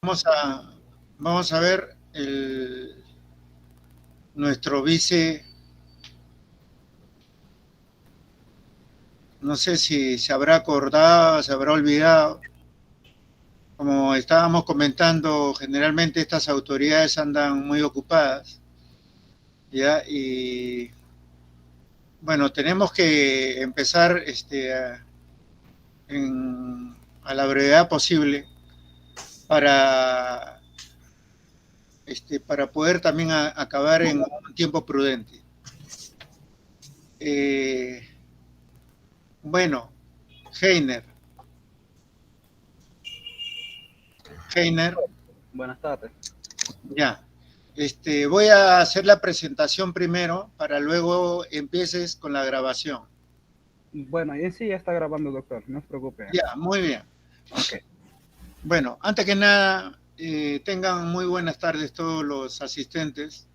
Vamos a, vamos a ver nuestro vice, no sé si se habrá acordado, se habrá olvidado. Como estábamos comentando, generalmente estas autoridades andan muy ocupadas, ¿ya? Y bueno, tenemos que empezar a la brevedad posible para, para poder también acabar en un tiempo prudente. Eh, bueno, Heiner, Heiner, Buenas tardes. ya. Voy a hacer la presentación primero para luego empieces con la grabación. Bueno, y en sí ya está grabando, doctor, no se preocupe. Ya, muy bien. Ok. Bueno, antes que nada, tengan muy buenas tardes todos los asistentes.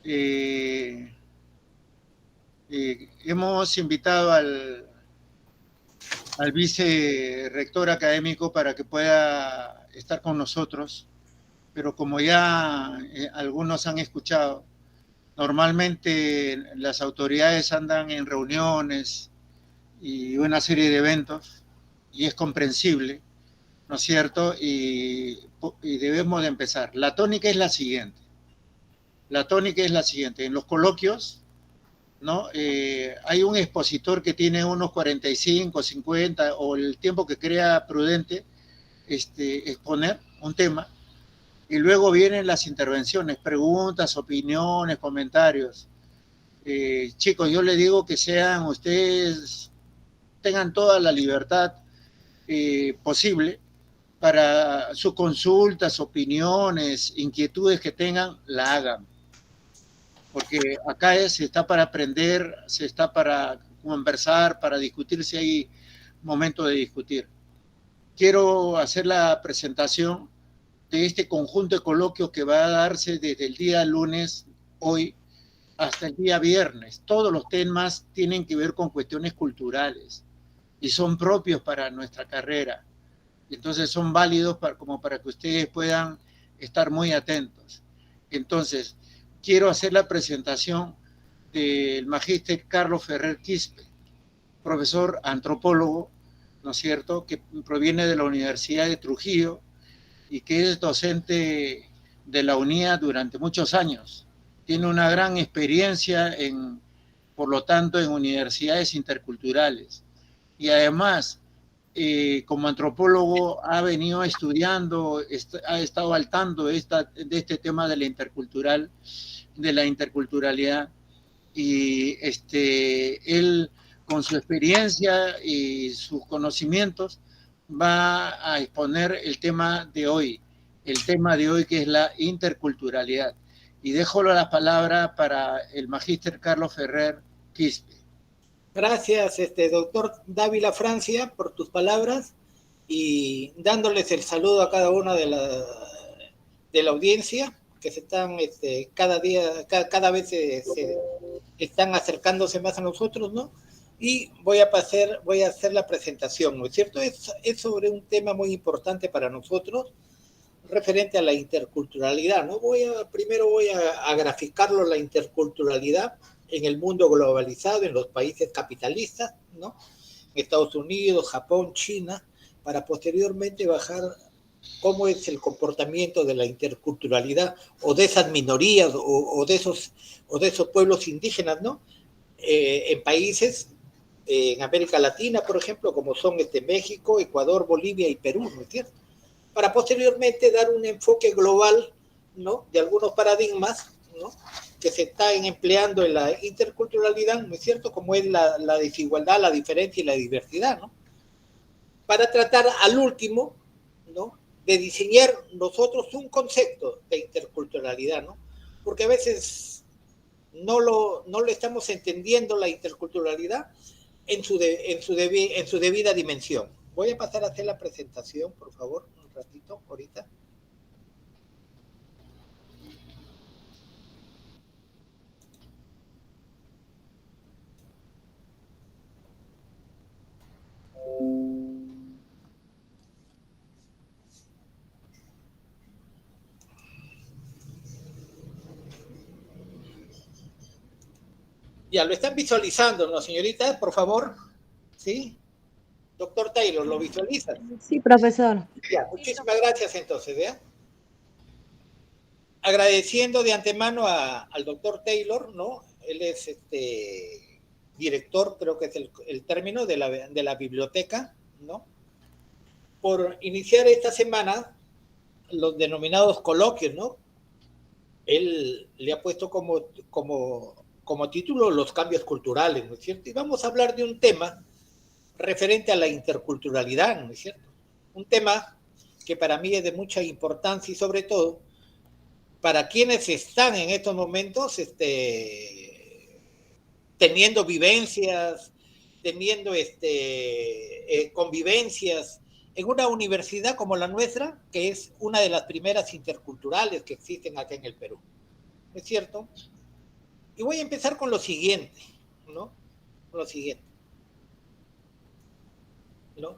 Eh, Hemos invitado al vicerrector académico para que pueda estar con nosotros, pero como ya algunos han escuchado, normalmente las autoridades andan en reuniones y una serie de eventos y es comprensible, ¿no es cierto? Y debemos de empezar. La tónica es la siguiente. La tónica es la siguiente. En los coloquios, ¿no? Hay un expositor que tiene unos 45, 50 o el tiempo que crea prudente exponer un tema y luego vienen las intervenciones, preguntas, opiniones, comentarios. Chicos, yo les digo que sean ustedes, tengan toda la libertad posible para sus consultas, opiniones, inquietudes que tengan, la hagan. Porque acá se está para aprender, se está para conversar, para discutir si hay momento de discutir. Quiero hacer la presentación de este conjunto de coloquios que va a darse desde el día lunes, hoy, hasta el día viernes. Todos los temas tienen que ver con cuestiones culturales y son propios para nuestra carrera. Entonces son válidos como para que ustedes puedan estar muy atentos. Entonces, quiero hacer la presentación del magíster Carlos Ferrer Quispe, profesor antropólogo, ¿no es cierto?, que proviene de la Universidad de Trujillo y que es docente de la UNIA durante muchos años. Tiene una gran experiencia por lo tanto, en universidades interculturales. Y además, como antropólogo, ha venido estudiando, ha estado al tanto de este tema de la interculturalidad. Y él, con su experiencia y sus conocimientos, va a exponer el tema de hoy que es la interculturalidad. Y dejo la palabra para el magíster Carlos Ferrer Quispe. Gracias, doctor Dávila Francia, por tus palabras y dándoles el saludo a cada una de la audiencia que se están cada día, cada vez se están acercándose más a nosotros, ¿no? Y voy a hacer la presentación, ¿no es cierto? Es sobre un tema muy importante para nosotros, referente a la interculturalidad, ¿no? Primero voy a graficarlo, la interculturalidad en el mundo globalizado, en los países capitalistas, ¿no? Estados Unidos, Japón, China, para posteriormente bajar cómo es el comportamiento de la interculturalidad o de esas minorías o de esos pueblos indígenas, ¿no? En países en América Latina, por ejemplo, como son México, Ecuador, Bolivia y Perú, ¿no es cierto? Para posteriormente dar un enfoque global, ¿no?, de algunos paradigmas, ¿no?, que se están empleando en la interculturalidad, ¿no es cierto?, como es la desigualdad, la diferencia y la diversidad, ¿no?, para tratar al último, ¿no?, de diseñar nosotros un concepto de interculturalidad, ¿no?, porque a veces no lo estamos entendiendo la interculturalidad en su debida dimensión. Voy a pasar a hacer la presentación, por favor, un ratito, ahorita. Ya, lo están visualizando, ¿no, señorita? Por favor. ¿Sí? Doctor Taylor, ¿lo visualizan? Sí, profesor. Ya, muchísimas gracias entonces, ¿ya? Agradeciendo de antemano al doctor Taylor, ¿no? Él es director, creo que es el término, de la biblioteca, ¿no? Por iniciar esta semana los denominados coloquios, ¿no? Él le ha puesto como título los cambios culturales, ¿no es cierto? Y vamos a hablar de un tema referente a la interculturalidad, ¿no es cierto? Un tema que para mí es de mucha importancia y sobre todo para quienes están en estos momentos teniendo vivencias, teniendo convivencias en una universidad como la nuestra, que es una de las primeras interculturales que existen acá en el Perú. ¿No es cierto? Y voy a empezar con lo siguiente, ¿no? Con lo siguiente, ¿no?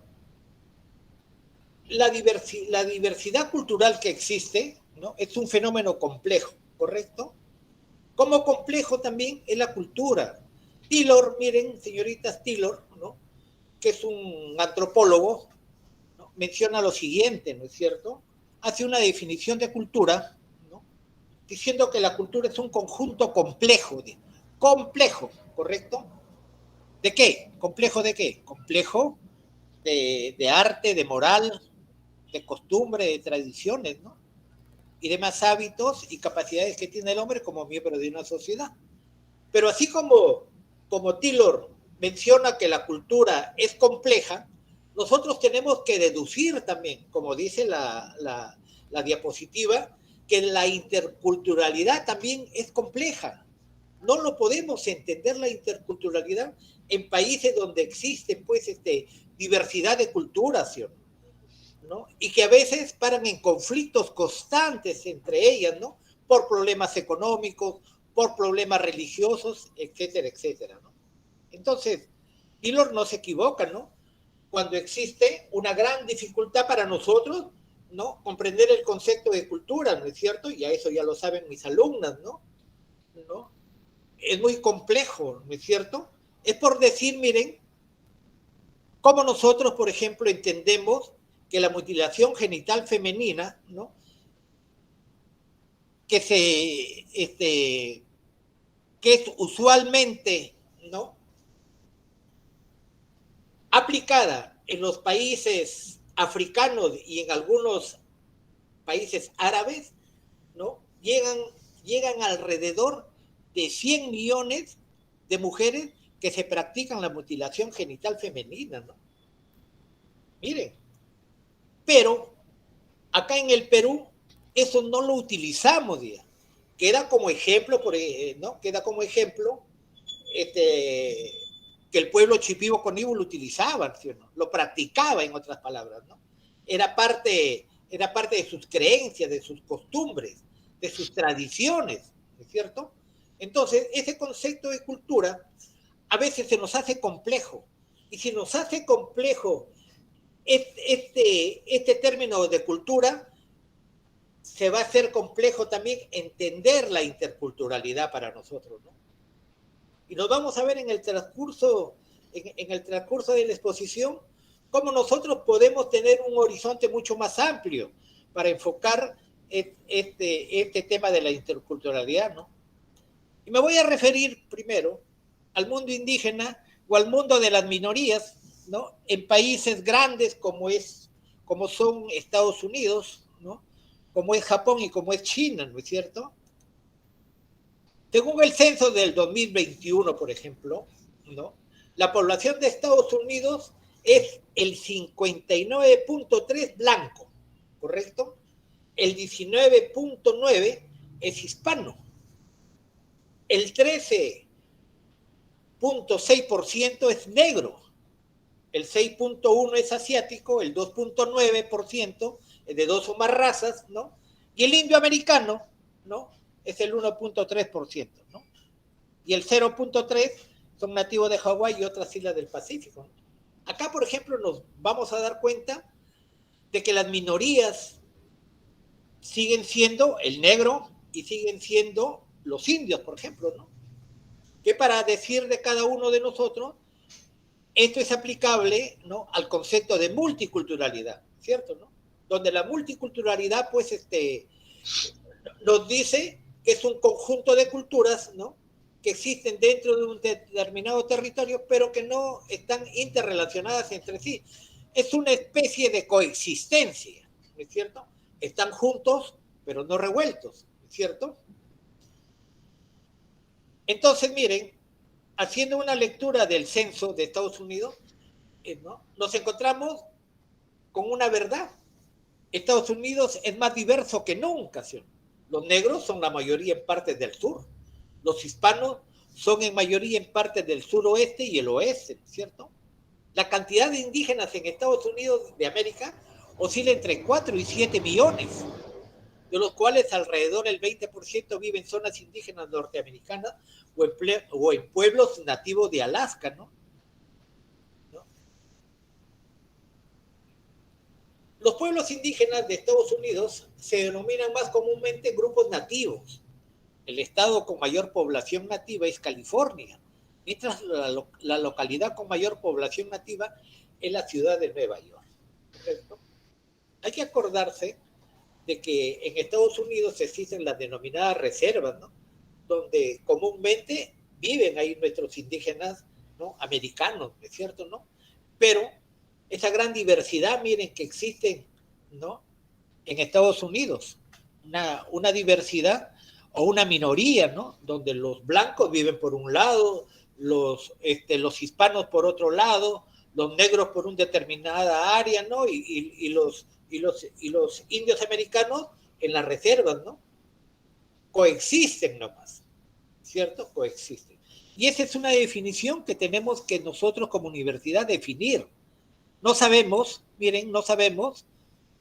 La diversidad cultural que existe, ¿no? Es un fenómeno complejo, ¿correcto? Como complejo también es la cultura. Taylor, miren, señoritas Taylor, ¿no? Que es un antropólogo, ¿no? Menciona lo siguiente, ¿no es cierto? Hace una definición de cultura, ¿no? Diciendo que la cultura es un conjunto complejo, complejo, ¿correcto? ¿De qué? ¿Complejo de qué? Complejo de arte, de moral, de costumbre, de tradiciones, ¿no? Y demás hábitos y capacidades que tiene el hombre como miembro de una sociedad. Pero así como Taylor menciona que la cultura es compleja, nosotros tenemos que deducir también, como dice la diapositiva, que la interculturalidad también es compleja. No lo podemos entender la interculturalidad en países donde existe pues diversidad de culturas, ¿sí? ¿No? Y que a veces paran en conflictos constantes entre ellas, ¿no? Por problemas económicos, por problemas religiosos, etcétera, etcétera, ¿no? Entonces, Taylor no se equivoca, ¿no? Cuando existe una gran dificultad para nosotros, ¿no? Comprender el concepto de cultura, ¿no es cierto? Y a eso ya lo saben mis alumnas, ¿no? ¿No? Es muy complejo, ¿no es cierto? Es por decir, miren, cómo nosotros, por ejemplo, entendemos que la mutilación genital femenina, ¿no? Que es usualmente, ¿no? Aplicada en los países africanos y en algunos países árabes, ¿no? Llegan alrededor de 100 millones de mujeres que se practican la mutilación genital femenina, ¿no? Miren, pero acá en el Perú eso no lo utilizamos, ya. Queda como ejemplo, ¿no? Queda como ejemplo que el pueblo Shipibo Coníbo lo utilizaba, ¿sí o no? Lo practicaba, en otras palabras, ¿no? Era parte de sus creencias, de sus costumbres, de sus tradiciones, ¿no es cierto? Entonces, ese concepto de cultura a veces se nos hace complejo. Y si nos hace complejo este término de cultura, se va a hacer complejo también entender la interculturalidad para nosotros, ¿no? Y nos vamos a ver en el transcurso de la exposición cómo nosotros podemos tener un horizonte mucho más amplio para enfocar este tema de la interculturalidad, ¿no? Y me voy a referir primero al mundo indígena o al mundo de las minorías, ¿no? En países grandes como son Estados Unidos, ¿no? Como es Japón y como es China, ¿no es cierto? Según el censo del 2021, por ejemplo, ¿no? La población de Estados Unidos es el 59.3 blanco, ¿correcto? El 19.9 es hispano. El 13.6% es negro. El 6.1% es asiático, el 2.9% es de dos o más razas, ¿no? Y el indio americano, ¿no? Es el 1.3%, ¿no? Y el 0.3% son nativos de Hawái y otras islas del Pacífico, ¿no? Acá, por ejemplo, nos vamos a dar cuenta de que las minorías siguen siendo el negro y siguen siendo los indios, por ejemplo, ¿no? que para decir de cada uno de nosotros, esto es aplicable, ¿no?, al concepto de multiculturalidad, ¿cierto?, ¿no? Donde la multiculturalidad, pues, nos dice que es un conjunto de culturas, ¿no?, que existen dentro de un determinado territorio, pero que no están interrelacionadas entre sí. Es una especie de coexistencia, ¿no es cierto? Están juntos, pero no revueltos, ¿no es cierto? Entonces, miren, haciendo una lectura del censo de Estados Unidos, ¿no?, nos encontramos con una verdad. Estados Unidos es más diverso que nunca, ¿sí? Los negros son la mayoría en partes del sur. Los hispanos son en mayoría en partes del suroeste y el oeste, ¿cierto? La cantidad de indígenas en Estados Unidos de América oscila entre 4 y 7 millones, de los cuales alrededor del 20% vive en zonas indígenas norteamericanas o en pueblos nativos de Alaska, ¿no? Los pueblos indígenas de Estados Unidos se denominan más comúnmente grupos nativos. El estado con mayor población nativa es California, mientras la localidad con mayor población nativa es la ciudad de Nueva York. ¿Correcto? Hay que acordarse de que en Estados Unidos existen las denominadas reservas, ¿no?, donde comúnmente viven ahí nuestros indígenas, ¿no?, americanos, ¿es cierto?, ¿no? Pero esa gran diversidad, miren, que existe, ¿no?, en Estados Unidos, una diversidad o una minoría, ¿no?, donde los blancos viven por un lado, los hispanos por otro lado, los negros por una determinada área, ¿no?, y los indios americanos en las reservas, ¿no? Coexisten nomás, ¿cierto? Coexisten. Y esa es una definición que tenemos que nosotros como universidad definir. No sabemos, miren, no sabemos,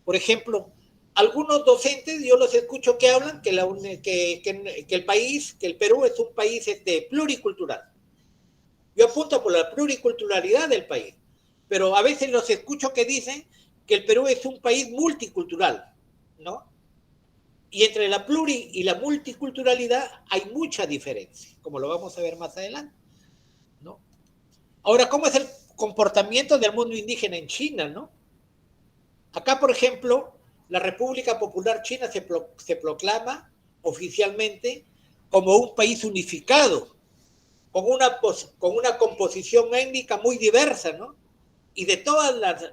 por ejemplo, algunos docentes, yo los escucho que hablan que el país, que el Perú es un país pluricultural. Yo apunto por la pluriculturalidad del país, pero a veces los escucho que dicen que el Perú es un país multicultural, ¿no? Y entre la pluri y la multiculturalidad hay mucha diferencia, como lo vamos a ver más adelante, ¿no? Ahora, ¿cómo es el comportamiento del mundo indígena en China, ¿no? Acá, por ejemplo, la República Popular China se proclama oficialmente como un país unificado, con una composición étnica muy diversa, ¿no? Y todas las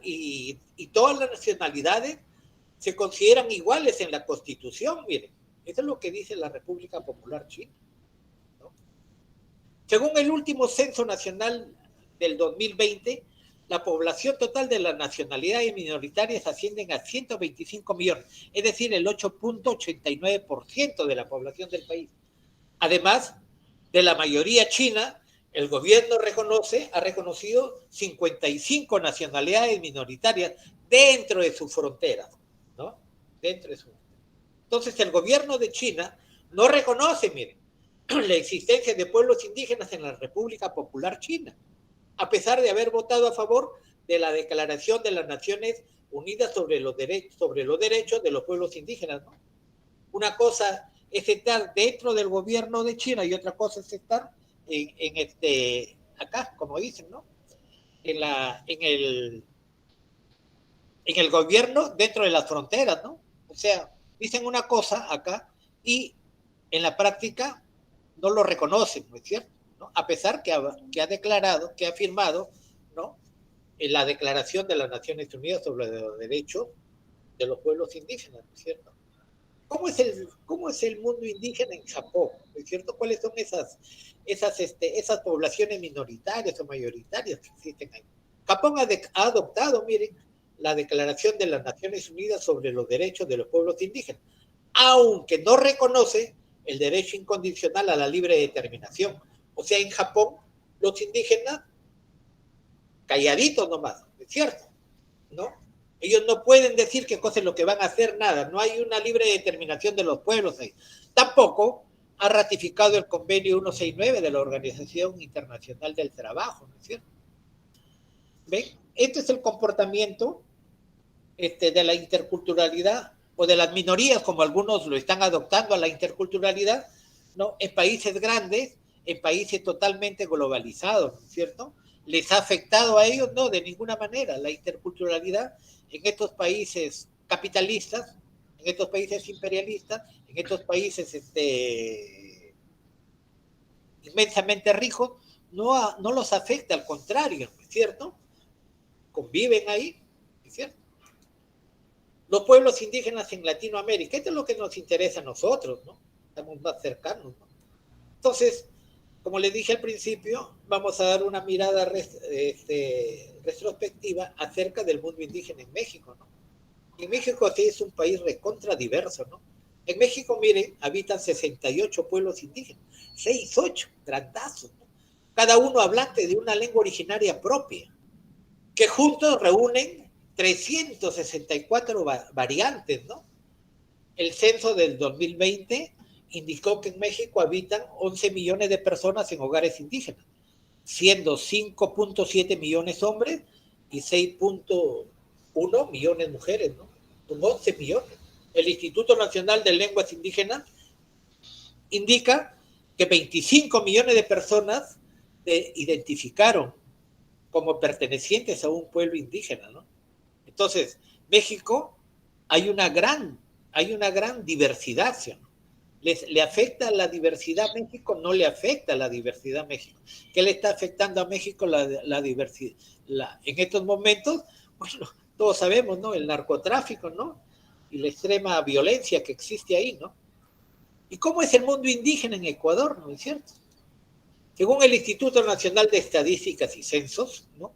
nacionalidades se consideran iguales en la Constitución, miren. Eso es lo que dice la República Popular China, ¿no? Según el último censo nacional del 2020, la población total de las nacionalidades minoritarias ascienden a 125 millones, es decir, el 8.89% de la población del país. Además de la mayoría china, el gobierno ha reconocido 55 nacionalidades minoritarias dentro de sus fronteras, ¿no? Entonces, el gobierno de China no reconoce, miren, la existencia de pueblos indígenas en la República Popular China, a pesar de haber votado a favor de la Declaración de las Naciones Unidas sobre los derechos de los pueblos indígenas, ¿no? Una cosa es estar dentro del gobierno de China y otra cosa es estar acá, como dicen, ¿no? En el gobierno dentro de las fronteras, ¿no? O sea, dicen una cosa acá y en la práctica no lo reconocen, ¿no es cierto? ¿No? A pesar que ha declarado, que ha firmado, ¿no?, en la Declaración de las Naciones Unidas sobre los Derechos de los Pueblos Indígenas, ¿no es cierto? ¿Cómo es el mundo indígena en Japón? ¿No es cierto? ¿Cuáles son esas poblaciones minoritarias o mayoritarias que existen ahí? Japón ha adoptado, miren, la Declaración de las Naciones Unidas sobre los Derechos de los Pueblos Indígenas, aunque no reconoce el derecho incondicional a la libre determinación. O sea, en Japón, los indígenas, calladitos nomás, ¿es cierto? ¿No? Ellos no pueden decir qué cosa es lo que van a hacer, nada. No hay una libre determinación de los pueblos ahí. Tampoco ha ratificado el convenio 169 de la Organización Internacional del Trabajo, ¿no es cierto? ¿Ven? Este es el comportamiento de la interculturalidad o de las minorías, como algunos lo están adoptando a la interculturalidad, ¿no?, en países grandes en países totalmente globalizados, ¿no es cierto? ¿Les ha afectado a ellos? No, de ninguna manera. La interculturalidad en estos países capitalistas, en estos países imperialistas, en estos países inmensamente ricos, no los afecta, al contrario, ¿no es cierto? Conviven ahí, ¿no es cierto? Los pueblos indígenas en Latinoamérica, esto es lo que nos interesa a nosotros, ¿no? Estamos más cercanos, ¿no? Entonces, como les dije al principio, vamos a dar una mirada retrospectiva acerca del mundo indígena en México, ¿no? En México sí es un país recontra diverso, ¿no? En México, miren, habitan 68 pueblos indígenas, 68, grandazos, ¿no? Cada uno hablante de una lengua originaria propia, que juntos reúnen 364 variantes, ¿no? El censo del 2020 indicó que en México habitan 11 millones de personas en hogares indígenas, siendo 5.7 millones hombres y 6.1 millones mujeres, ¿no? Son 11 millones. El Instituto Nacional de Lenguas Indígenas indica que 25 millones de personas se identificaron como pertenecientes a un pueblo indígena, ¿no? Entonces, México hay una gran diversidad, ¿sí? ¿Le afecta la diversidad a México? No le afecta la diversidad a México. ¿Qué le está afectando a México la diversidad? En estos momentos, bueno, todos sabemos, ¿no? El narcotráfico, ¿no? Y la extrema violencia que existe ahí, ¿no? ¿Y cómo es el mundo indígena en Ecuador, no es cierto? Según el Instituto Nacional de Estadísticas y Censos, ¿no?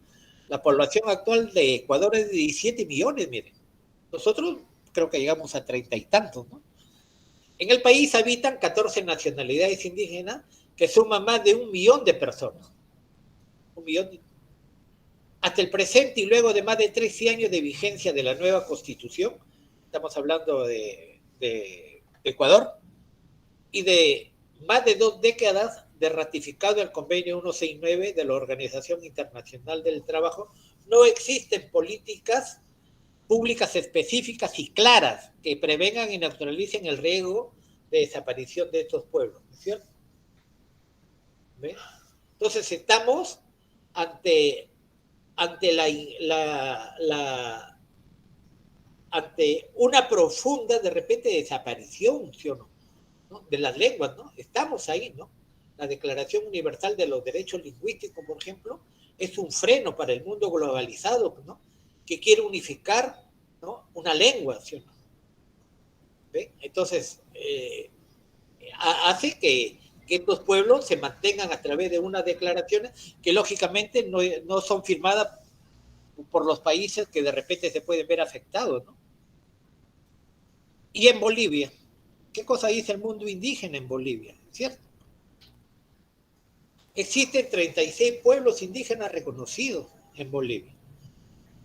La población actual de Ecuador es de 17 millones, miren. Nosotros creo que llegamos a 30 y tantos, ¿no? En el país habitan 14 nacionalidades indígenas que suman más de 1 millón de personas. 1 millón. Hasta el presente y luego de más de 13 años de vigencia de la nueva Constitución, estamos hablando de Ecuador, y de más de 2 décadas de ratificado el convenio 169 de la Organización Internacional del Trabajo, no existen políticas públicas específicas y claras que prevengan y neutralicen el riesgo de desaparición de estos pueblos, ¿no es cierto? ¿Ve? Entonces estamos ante ante una profunda, de repente, desaparición, ¿sí o no? ¿No? De las lenguas, ¿no? Estamos ahí, ¿no? La Declaración Universal de los Derechos Lingüísticos, por ejemplo, es un freno para el mundo globalizado, ¿no? Que quiere unificar, ¿no? Una lengua, ¿sí o no? ¿Ve? Entonces, hace que estos pueblos se mantengan a través de unas declaraciones que lógicamente no son firmadas por los países que de repente se pueden ver afectados, ¿no? Y en Bolivia, ¿qué cosa dice el mundo indígena en Bolivia? ¿Cierto? Existen 36 pueblos indígenas reconocidos en Bolivia.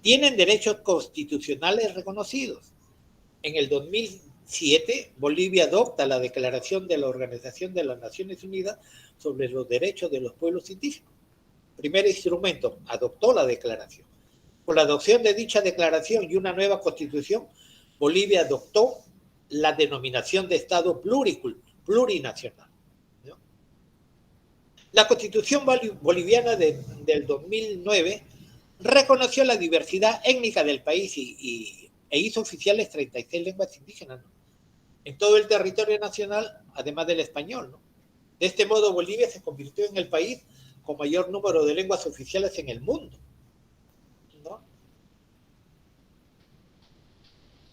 Tienen derechos constitucionales reconocidos. En el 2007, Bolivia adopta la Declaración de la Organización de las Naciones Unidas sobre los Derechos de los Pueblos Indígenas. Primer instrumento, adoptó la declaración. Con la adopción de dicha declaración y una nueva constitución, Bolivia adoptó la denominación de Estado plurinacional. ¿No? La Constitución boliviana del 2009 reconoció la diversidad étnica del país e hizo oficiales 36 lenguas indígenas, ¿no? En todo el territorio nacional, además del español, ¿no? De este modo, Bolivia se convirtió en el país con mayor número de lenguas oficiales en el mundo, ¿no?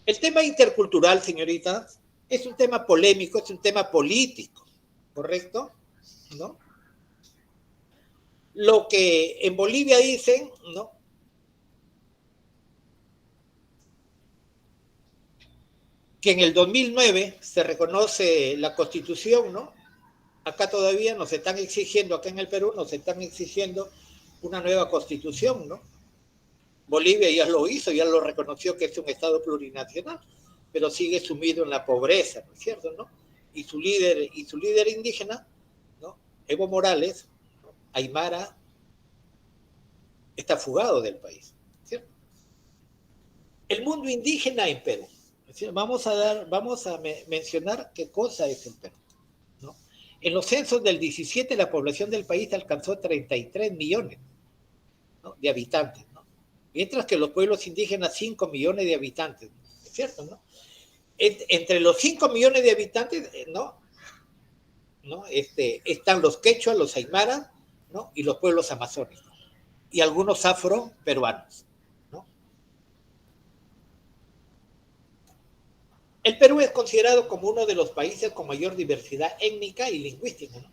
El tema intercultural, señoritas, es un tema polémico, es un tema político, ¿correcto? ¿No? Lo que en Bolivia dicen, ¿no? Que en el 2009 se reconoce la Constitución, ¿no? Acá todavía nos están exigiendo, acá en el Perú nos están exigiendo una nueva Constitución, ¿no? Bolivia ya lo hizo, ya lo reconoció que es un Estado plurinacional, pero sigue sumido en la pobreza, ¿no es cierto, no? Y su líder indígena, ¿no? Evo Morales, ¿no? Aymara, está fugado del país, ¿cierto? El mundo indígena en Perú. Vamos a mencionar qué cosa es el Perú, ¿no? En los censos del 17 la población del país alcanzó 33 millones, ¿no?, de habitantes, ¿no? Mientras que los pueblos indígenas 5 millones de habitantes, ¿es cierto, no? Entre los 5 millones de habitantes, ¿no? Están los quechuas, los aymaras, ¿no?, y los pueblos amazónicos, y algunos afroperuanos, ¿no? El Perú es considerado como uno de los países con mayor diversidad étnica y lingüística, ¿no?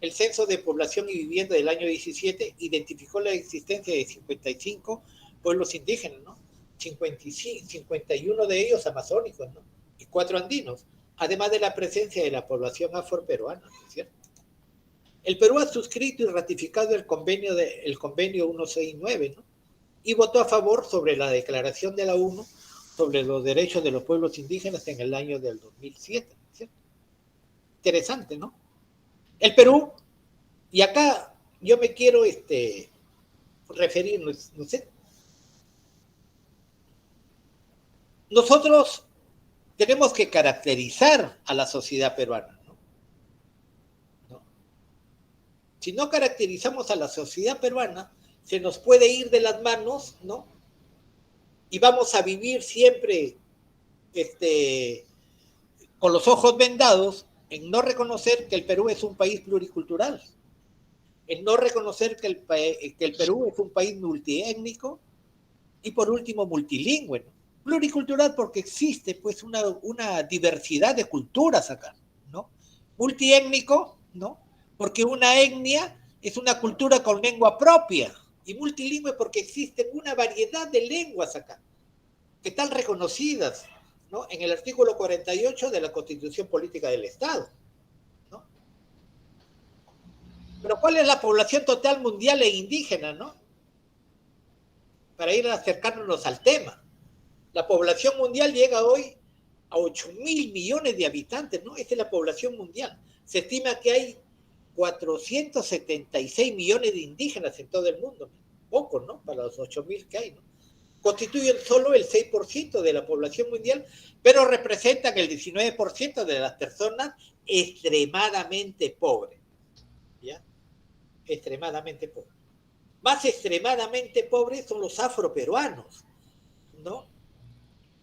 El Censo de Población y Vivienda del año 17 identificó la existencia de 55 pueblos indígenas, ¿no? 51 de ellos amazónicos, ¿no?, y 4 andinos, además de la presencia de la población afroperuana, ¿no es cierto? El Perú ha suscrito y ratificado el convenio 169, ¿no?, y votó a favor sobre la declaración de la ONU sobre los derechos de los pueblos indígenas en el año del 2007, ¿no es cierto? Interesante, ¿no? El Perú, y acá yo me quiero referir, no sé, nosotros tenemos que caracterizar a la sociedad peruana, ¿no? ¿No? Si no caracterizamos a la sociedad peruana, se nos puede ir de las manos, ¿no? Y vamos a vivir siempre con los ojos vendados en no reconocer que el Perú es un país pluricultural, en no reconocer que el Perú es un país multiétnico y por último multilingüe, ¿no? Pluricultural porque existe pues una diversidad de culturas acá, ¿no? Multiétnico, ¿no?, porque una etnia es una cultura con lengua propia, y multilingüe porque existen una variedad de lenguas acá, que están reconocidas, ¿no?, en el artículo 48 de la Constitución Política del Estado, ¿no? Pero ¿cuál es la población total mundial e indígena, no?, para ir acercándonos al tema? La población mundial llega hoy a 8.000 millones de habitantes, ¿no? Esa es la población mundial. Se estima que hay 476 millones de indígenas en todo el mundo. Poco, ¿no?, para los 8.000 que hay, ¿no? Constituyen solo el 6% de la población mundial, pero representan el 19% de las personas extremadamente pobres, ¿ya? Extremadamente pobres. Más extremadamente pobres son los afroperuanos, ¿no?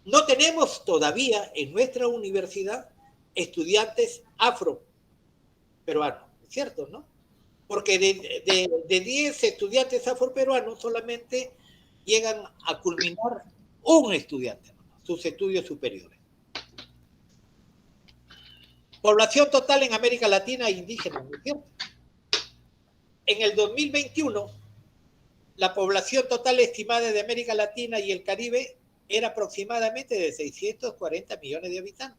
No tenemos todavía en nuestra universidad estudiantes afroperuanos, ¿cierto, no? Porque de 10 estudiantes afroperuanos solamente llegan a culminar un estudiante, ¿no?, sus estudios superiores. Población total en América Latina e indígena, ¿no es cierto? En el 2021, la población total estimada de América Latina y el Caribe era aproximadamente de 640 millones de habitantes.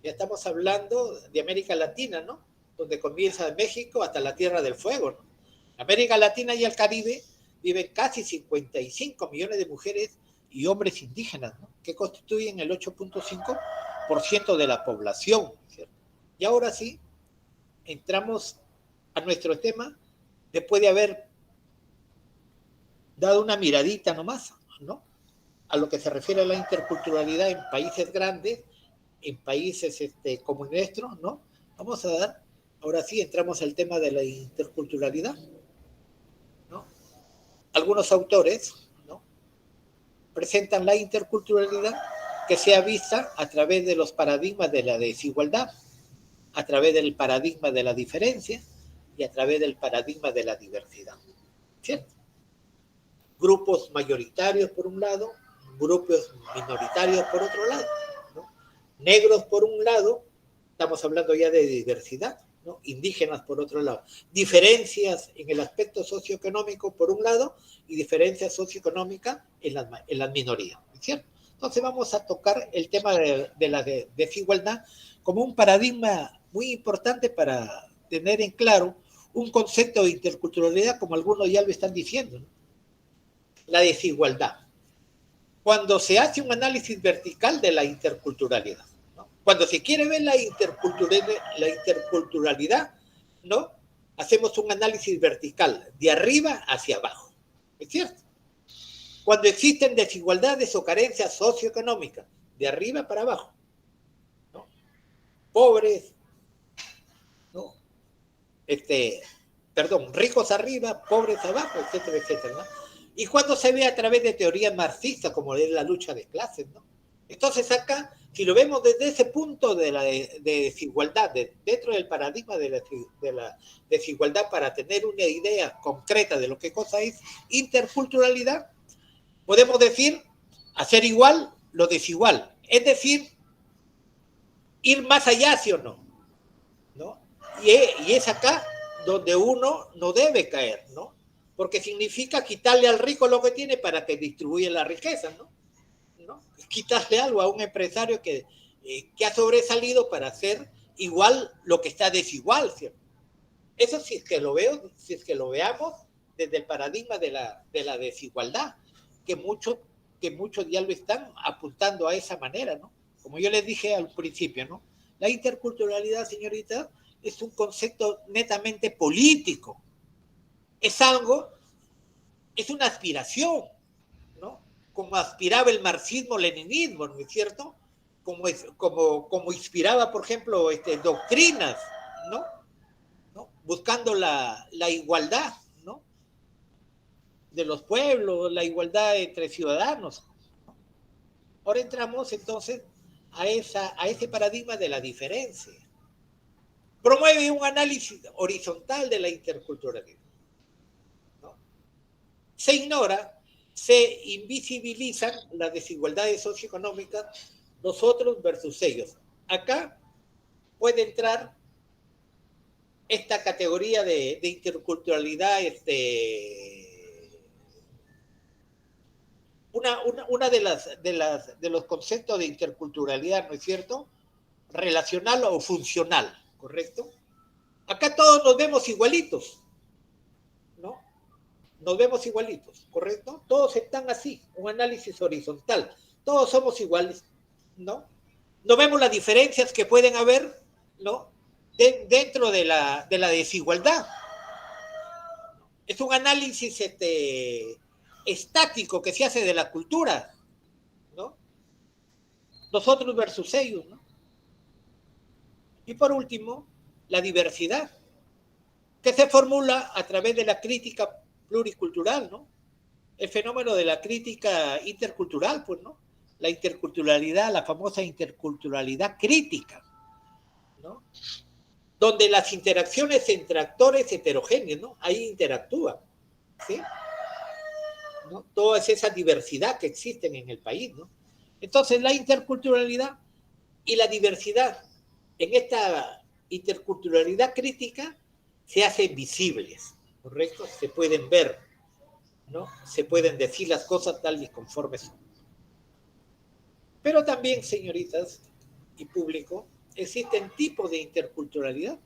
Ya estamos hablando de América Latina, ¿no?, donde comienza México hasta la Tierra del Fuego, ¿no? América Latina y el Caribe viven casi 55 millones de mujeres y hombres indígenas, ¿no?, que constituyen el 8.5% de la población, ¿cierto? Y ahora sí, entramos a nuestro tema, después de haber dado una miradita nomás, ¿no?, a lo que se refiere a la interculturalidad en países grandes, en países como el nuestro, ¿no? Vamos a dar, ahora sí entramos al tema de la interculturalidad, ¿no? Algunos autores, ¿no?, presentan la interculturalidad que sea vista a través de los paradigmas de la desigualdad, a través del paradigma de la diferencia y a través del paradigma de la diversidad, ¿cierto? Grupos mayoritarios por un lado, grupos minoritarios por otro lado, ¿no? Negros por un lado, estamos hablando ya de diversidad, ¿no?, indígenas por otro lado, diferencias en el aspecto socioeconómico por un lado y diferencias socioeconómicas en las minorías, ¿cierto? Entonces vamos a tocar el tema de la desigualdad como un paradigma muy importante para tener en claro un concepto de interculturalidad como algunos ya lo están diciendo, ¿no? La desigualdad. Cuando se hace un análisis vertical de la interculturalidad, ¿no?, cuando se quiere ver la interculturalidad, ¿no?, hacemos un análisis vertical, de arriba hacia abajo, ¿es cierto? Cuando existen desigualdades o carencias socioeconómicas, de arriba para abajo, ¿no?, pobres, ricos arriba, pobres abajo, etcétera, etcétera, ¿no? Y cuando se ve a través de teorías marxistas, como es la lucha de clases, ¿no? Entonces acá, si lo vemos desde ese punto de la desigualdad, dentro del paradigma de la desigualdad, para tener una idea concreta de lo que cosa es interculturalidad, podemos decir hacer igual lo desigual, es decir, ir más allá, ¿sí o no? ¿No? Y es acá donde uno no debe caer, ¿no? Porque significa quitarle al rico lo que tiene para que distribuya la riqueza, ¿no? Quitarle algo a un empresario que ha sobresalido para hacer igual lo que está desigual, ¿cierto? Eso si es que lo veamos desde el paradigma de la desigualdad, que muchos ya lo están apuntando a esa manera, ¿no? Como yo les dije al principio, ¿no? La interculturalidad, señorita, es un concepto netamente político. Es una aspiración, ¿no? Como aspiraba el marxismo-leninismo, ¿no es cierto? Como inspiraba, por ejemplo, doctrinas, ¿no? Buscando la igualdad, ¿no? De los pueblos, la igualdad entre ciudadanos. Ahora entramos entonces a ese paradigma de la diferencia. Promueve un análisis horizontal de la interculturalidad, ¿no? Se ignora, se invisibilizan las desigualdades socioeconómicas, nosotros versus ellos. Acá puede entrar esta categoría de interculturalidad, una de los conceptos de interculturalidad, ¿no es cierto? Relacional o funcional, ¿correcto? Acá todos nos vemos igualitos, ¿no? Nos vemos igualitos, ¿correcto? Todos están así, un análisis horizontal. Todos somos iguales, ¿no? No vemos las diferencias que pueden haber, ¿no? Dentro de la desigualdad. Es un análisis estático que se hace de la cultura, ¿no? Nosotros versus ellos, ¿no? Y por último, la diversidad, que se formula a través de la crítica pluricultural, ¿no? El fenómeno de la crítica intercultural, pues, ¿no? La interculturalidad, la famosa interculturalidad crítica, ¿no? Donde las interacciones entre actores heterogéneos, ¿no? Ahí interactúan, ¿sí? ¿No? Toda esa diversidad que existen en el país, ¿no? Entonces, la interculturalidad y la diversidad en esta interculturalidad crítica se hacen visibles, ¿correcto? Se pueden ver, ¿no? Se pueden decir las cosas tal y conforme son. Pero también, señoritas y público, existen tipos de interculturalidad.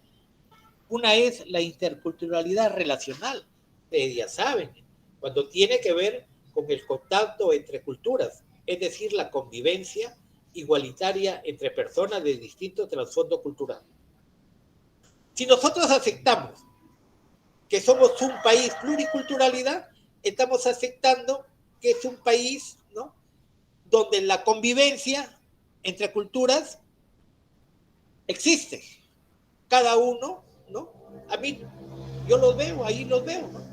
Una es la interculturalidad relacional, ustedes ya saben, cuando tiene que ver con el contacto entre culturas, es decir, la convivencia igualitaria entre personas de distinto trasfondo cultural. Si nosotros aceptamos que somos un país pluriculturalidad, estamos aceptando que es un país, ¿no?, donde la convivencia entre culturas existe. Cada uno, ¿no? A mí, yo los veo, ahí los veo, ¿no?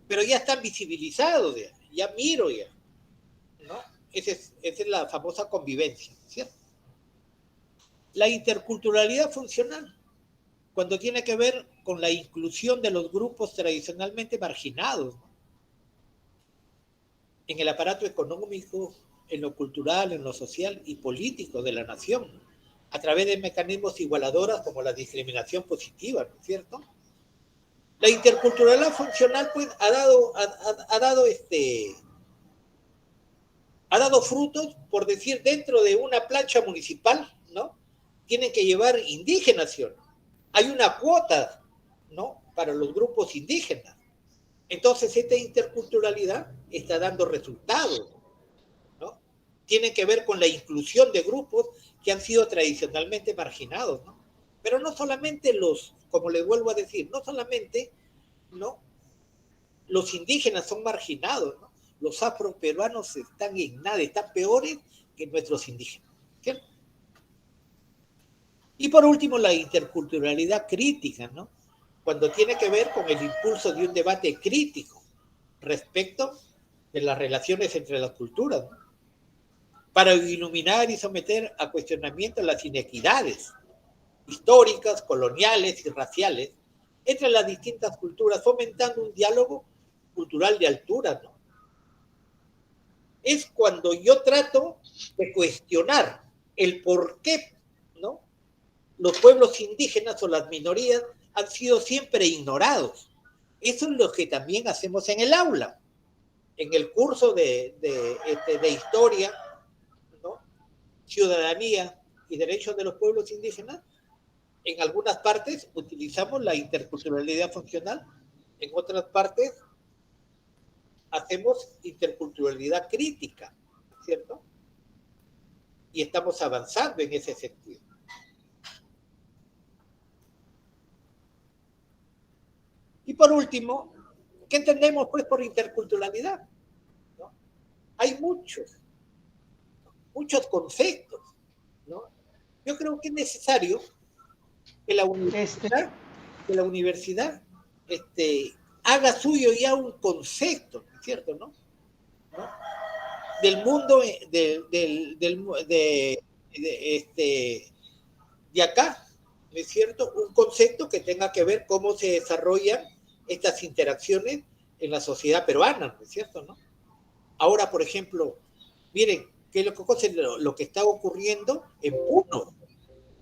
Pero ya están visibilizados, ya miro ya, ¿no? Esa es la famosa convivencia, ¿cierto? La interculturalidad funcional, cuando tiene que ver con la inclusión de los grupos tradicionalmente marginados, ¿no?, en el aparato económico, en lo cultural, en lo social y político de la nación, a través de mecanismos igualadores como la discriminación positiva, ¿no es cierto? La interculturalidad funcional, pues, ha dado frutos, por decir, dentro de una plancha municipal, ¿no? Tienen que llevar indígenas, ¿sí? Hay una cuota, ¿no?, para los grupos indígenas. Entonces, esta interculturalidad está dando resultados, ¿no? Tiene que ver con la inclusión de grupos que han sido tradicionalmente marginados, ¿no? Pero no solamente como les vuelvo a decir, no solamente, ¿no?, los indígenas son marginados, ¿no? Los afroperuanos están en nada, están peores que nuestros indígenas, ¿cierto? Y por último, la interculturalidad crítica, ¿no? Cuando tiene que ver con el impulso de un debate crítico respecto de las relaciones entre las culturas, ¿no? Para iluminar y someter a cuestionamiento las inequidades históricas, coloniales y raciales entre las distintas culturas, fomentando un diálogo cultural de altura, ¿no? Es cuando yo trato de cuestionar el por qué, ¿no?, los pueblos indígenas o las minorías han sido siempre ignorados. Eso es lo que también hacemos en el aula, en el curso de historia, ¿no?, ciudadanía y derechos de los pueblos indígenas. En algunas partes utilizamos la interculturalidad funcional, en otras partes hacemos interculturalidad crítica, ¿cierto? Y estamos avanzando en ese sentido. Y por último, ¿qué entendemos pues por interculturalidad? ¿No? Hay muchos conceptos, ¿no? Yo creo que es necesario que la universidad haga suyo ya un concepto, ¿cierto? ¿No? Del mundo de acá, ¿no es cierto? Un concepto que tenga que ver cómo se desarrollan estas interacciones en la sociedad peruana, ¿no es cierto? ¿No? Ahora, por ejemplo, miren, ¿qué es lo que está ocurriendo en Puno?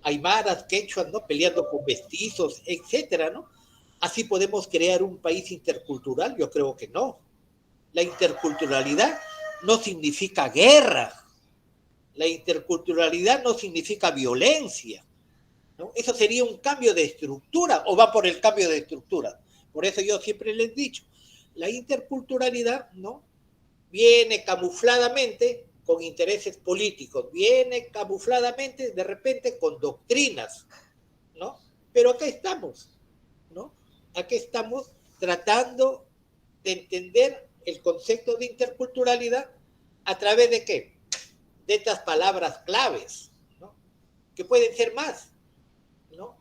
Aymaras, quechuas, ¿no?, peleando con mestizos, etcétera, ¿no? ¿Así podemos crear un país intercultural? Yo creo que no. La interculturalidad no significa guerra. La interculturalidad no significa violencia, ¿no? Eso sería un cambio de estructura, o va por el cambio de estructura. Por eso yo siempre les he dicho, la interculturalidad, ¿no?, viene camufladamente con intereses políticos, viene camufladamente de repente con doctrinas, ¿no? Pero acá estamos, ¿no? Aquí estamos tratando de entender el concepto de interculturalidad a través de ¿qué? De estas palabras claves, ¿no?, que pueden ser más, ¿no?,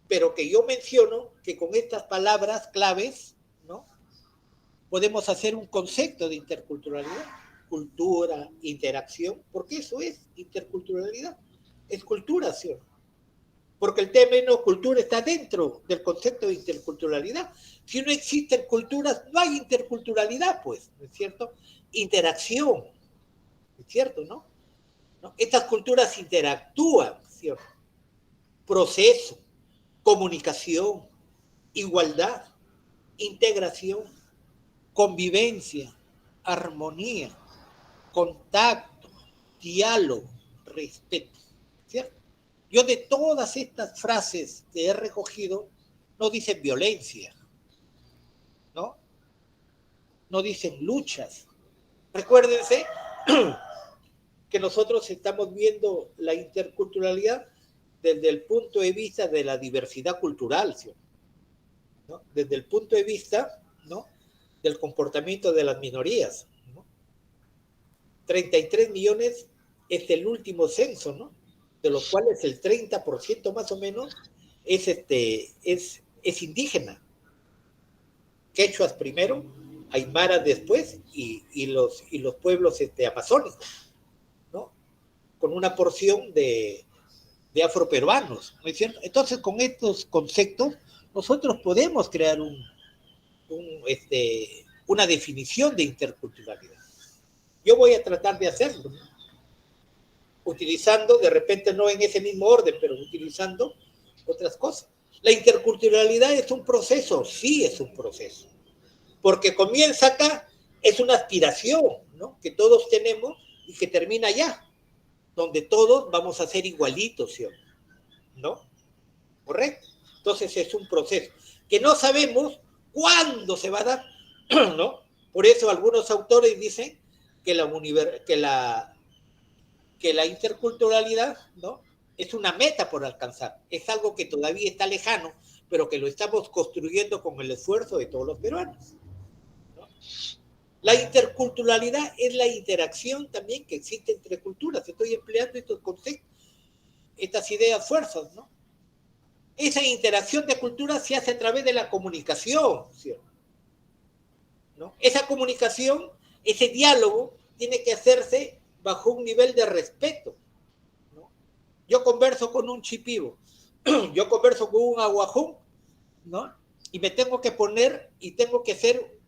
pero que yo menciono que con estas palabras claves, ¿no?, podemos hacer un concepto de interculturalidad, cultura, interacción, porque eso es interculturalidad, es cultura, ¿sí? Porque el término cultura está dentro del concepto de interculturalidad. Si no existen culturas, no hay interculturalidad, pues, ¿no es cierto? Interacción, ¿es cierto, no? ¿No? Estas culturas interactúan, ¿cierto? Proceso, comunicación, igualdad, integración, convivencia, armonía, contacto, diálogo, respeto, ¿cierto? Yo de todas estas frases que he recogido, no dicen violencia, ¿no? No dicen luchas. Recuérdense que nosotros estamos viendo la interculturalidad desde el punto de vista de la diversidad cultural, ¿sí?, ¿no?, desde el punto de vista, ¿no?, del comportamiento de las minorías, ¿no? 33 millones es el último censo, ¿no?, de los cuales el 30% más o menos es indígena. Quechuas primero, aymaras después y los pueblos amazónicos, ¿no?, con una porción de afroperuanos, ¿no es cierto? Entonces, con estos conceptos, nosotros podemos crear una definición de interculturalidad. Yo voy a tratar de hacerlo, ¿no?, utilizando, de repente no en ese mismo orden, pero utilizando otras cosas. La interculturalidad es un proceso, sí es un proceso, porque comienza acá, es una aspiración, ¿no?, que todos tenemos y que termina allá, donde todos vamos a ser igualitos, ¿sí?, ¿no? ¿Correcto? Entonces es un proceso que no sabemos cuándo se va a dar, ¿no? Por eso algunos autores dicen que la interculturalidad, ¿no?, es una meta por alcanzar, es algo que todavía está lejano, pero que lo estamos construyendo con el esfuerzo de todos los peruanos, ¿no? La interculturalidad es la interacción también que existe entre culturas. Estoy empleando estos conceptos estas ideas fuerzas, ¿no? Esa interacción de culturas se hace a través de la comunicación, ¿cierto? ¿No? Esa comunicación, ese diálogo, tiene que hacerse bajo un nivel de respeto, ¿no? Yo converso con un chipivo, yo converso con un aguajún, ¿no? Y me tengo que poner y tengo que hacer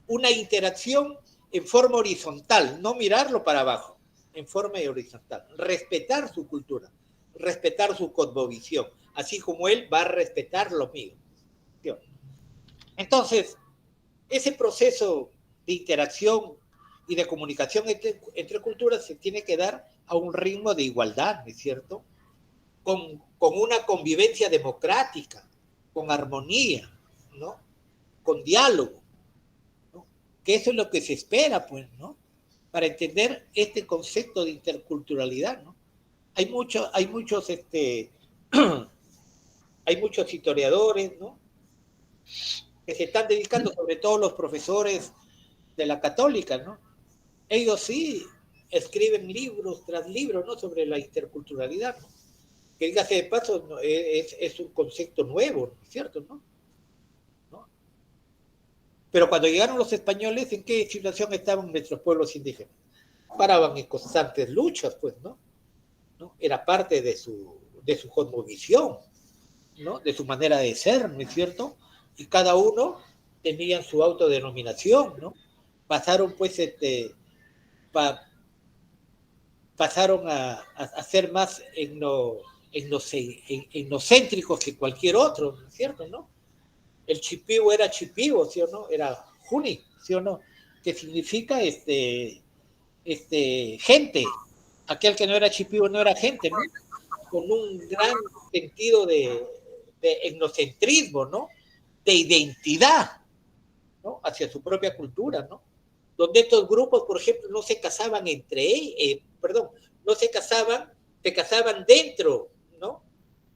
una interacción en forma horizontal, no mirarlo para abajo, en forma horizontal. Respetar su cultura, respetar su cosmovisión, así como él va a respetar lo mío. Entonces, ese proceso de interacción y de comunicación entre culturas se tiene que dar a un ritmo de igualdad, ¿no es cierto? Con una convivencia democrática, con armonía, ¿no? Con diálogo, ¿no? Que eso es lo que se espera, pues, ¿no? Para entender este concepto de interculturalidad, ¿no? Hay muchos hay muchos historiadores, ¿no? Que se están dedicando, sobre todo los profesores de la católica, ¿no? Ellos sí escriben libros tras libros, ¿no? Sobre la interculturalidad, ¿no? Que dígase de paso, ¿no? Es un concepto nuevo, ¿cierto? ¿No? ¿No? Pero cuando llegaron los españoles, ¿en qué situación estaban nuestros pueblos indígenas? Paraban en constantes luchas, pues, ¿no? ¿No? Era parte de su cosmovisión, ¿no? De su manera de ser, ¿no es cierto? Y cada uno tenía su autodenominación, ¿no? Pasaron, pues, pasaron a ser más etnocéntricos que cualquier otro, ¿no es cierto, no? El chipivo era chipivo, ¿sí o no? Era juni, ¿sí o no? Que significa gente. Aquel que no era chipivo no era gente, ¿no? Con un gran sentido de etnocentrismo, ¿no? De identidad, ¿no? Hacia su propia cultura, ¿no? Donde estos grupos, por ejemplo, no se casaban entre ellos, no se casaban dentro, ¿no?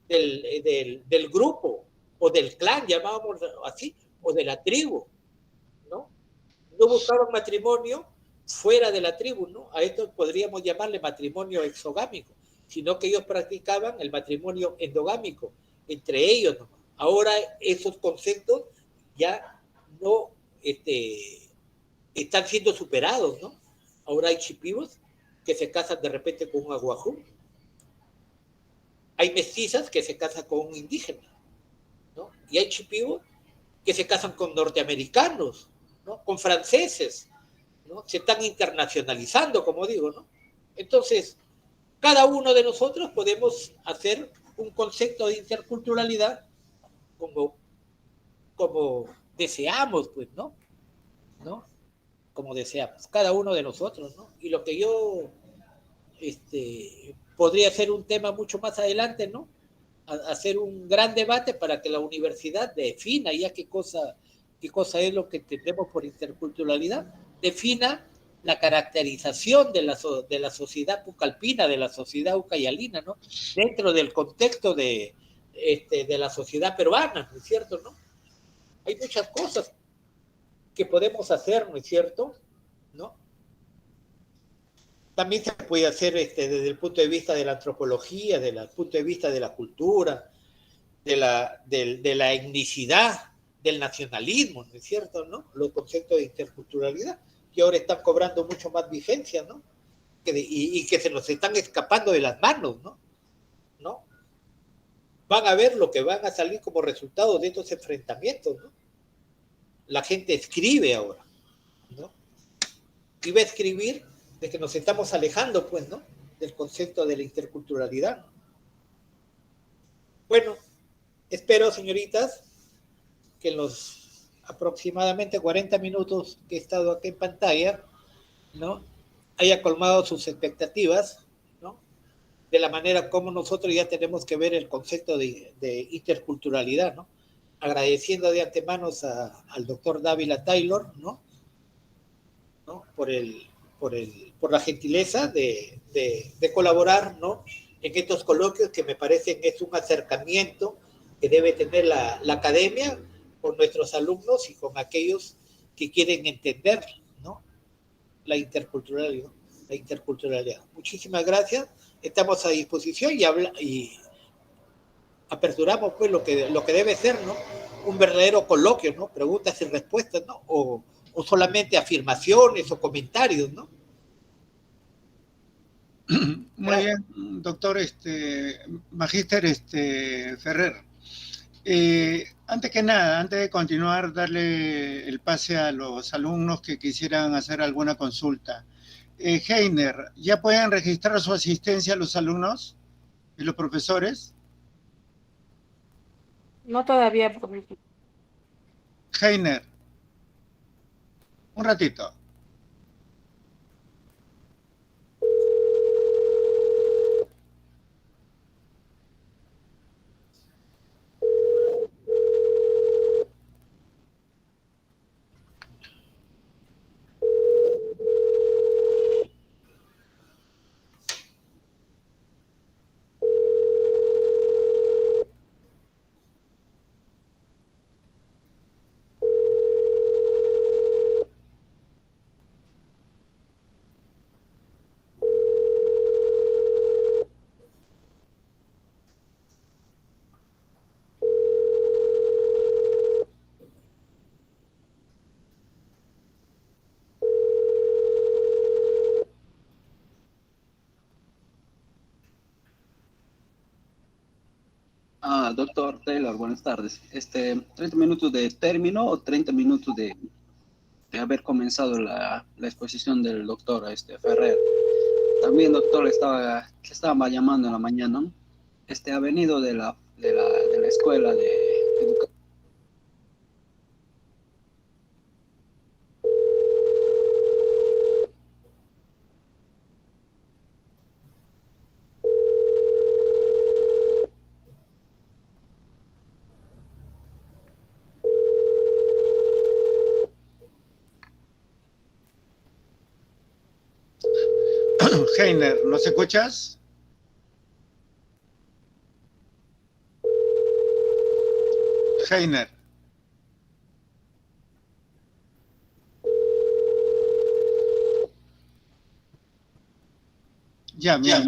Del grupo o del clan, llamábamos así, o de la tribu, ¿no? No buscaban matrimonio fuera de la tribu, ¿no? A esto podríamos llamarle matrimonio exogámico, sino que ellos practicaban el matrimonio endogámico entre ellos, ¿no? Ahora esos conceptos ya no están siendo superados, ¿no? Ahora hay chipivos que se casan de repente con un aguajú. Hay mestizas que se casan con un indígena, ¿no? Y hay chipivos que se casan con norteamericanos, ¿no? Con franceses, ¿no? Se están internacionalizando, como digo, ¿no? Entonces, cada uno de nosotros podemos hacer un concepto de interculturalidad como deseamos, pues, ¿no? ¿No? Como deseamos, cada uno de nosotros, ¿no? Y lo que yo podría ser un tema mucho más adelante, ¿no? Hacer un gran debate para que la universidad defina ya qué cosa es lo que entendemos por interculturalidad, defina la caracterización de la sociedad pucallpina, de la sociedad ucayalina, ¿no? Dentro del contexto de la sociedad peruana, ¿no es cierto, no? Hay muchas cosas que podemos hacer, ¿no es cierto? ¿No? También se puede hacer desde el punto de vista de la antropología, desde el punto de vista de la cultura, de la etnicidad, del nacionalismo, ¿no es cierto? ¿No? Los conceptos de interculturalidad, que ahora están cobrando mucho más vigencia, ¿no? Y que se nos están escapando de las manos, ¿no? ¿No? Van a ver lo que van a salir como resultado de estos enfrentamientos, ¿no? La gente escribe ahora, ¿no? Y va a escribir de que nos estamos alejando, pues, ¿no? Del concepto de la interculturalidad, ¿no? Bueno, espero, señoritas, que en los aproximadamente 40 minutos que he estado aquí en pantalla, ¿no? Haya colmado sus expectativas, ¿no? De la manera como nosotros ya tenemos que ver el concepto de interculturalidad, ¿no? Agradeciendo de antemano al doctor Dávila Taylor, ¿no? ¿No? Por la gentileza de colaborar, ¿no? En estos coloquios que me parecen es un acercamiento que debe tener la academia con nuestros alumnos y con aquellos que quieren entender, ¿no? La interculturalidad. Muchísimas gracias estamos a disposición y aperturamos pues lo que debe ser, ¿no? Un verdadero coloquio, ¿no? Preguntas y respuestas, ¿no? O solamente afirmaciones o comentarios, ¿no? Muy bien, doctor Magíster Ferrer. Antes que nada, antes de continuar, darle el pase a los alumnos que quisieran hacer alguna consulta. Heiner, ¿ya pueden registrar su asistencia los alumnos y los profesores? No todavía. Heiner, un ratito. Doctor Taylor, buenas tardes. 30 minutos de término o 30 minutos de haber comenzado la exposición del doctor Ferrer. También, doctor, le estaba llamando en la mañana. Ha venido de la escuela de educación. Heiner, ¿nos escuchas? Heiner. Ya, mira.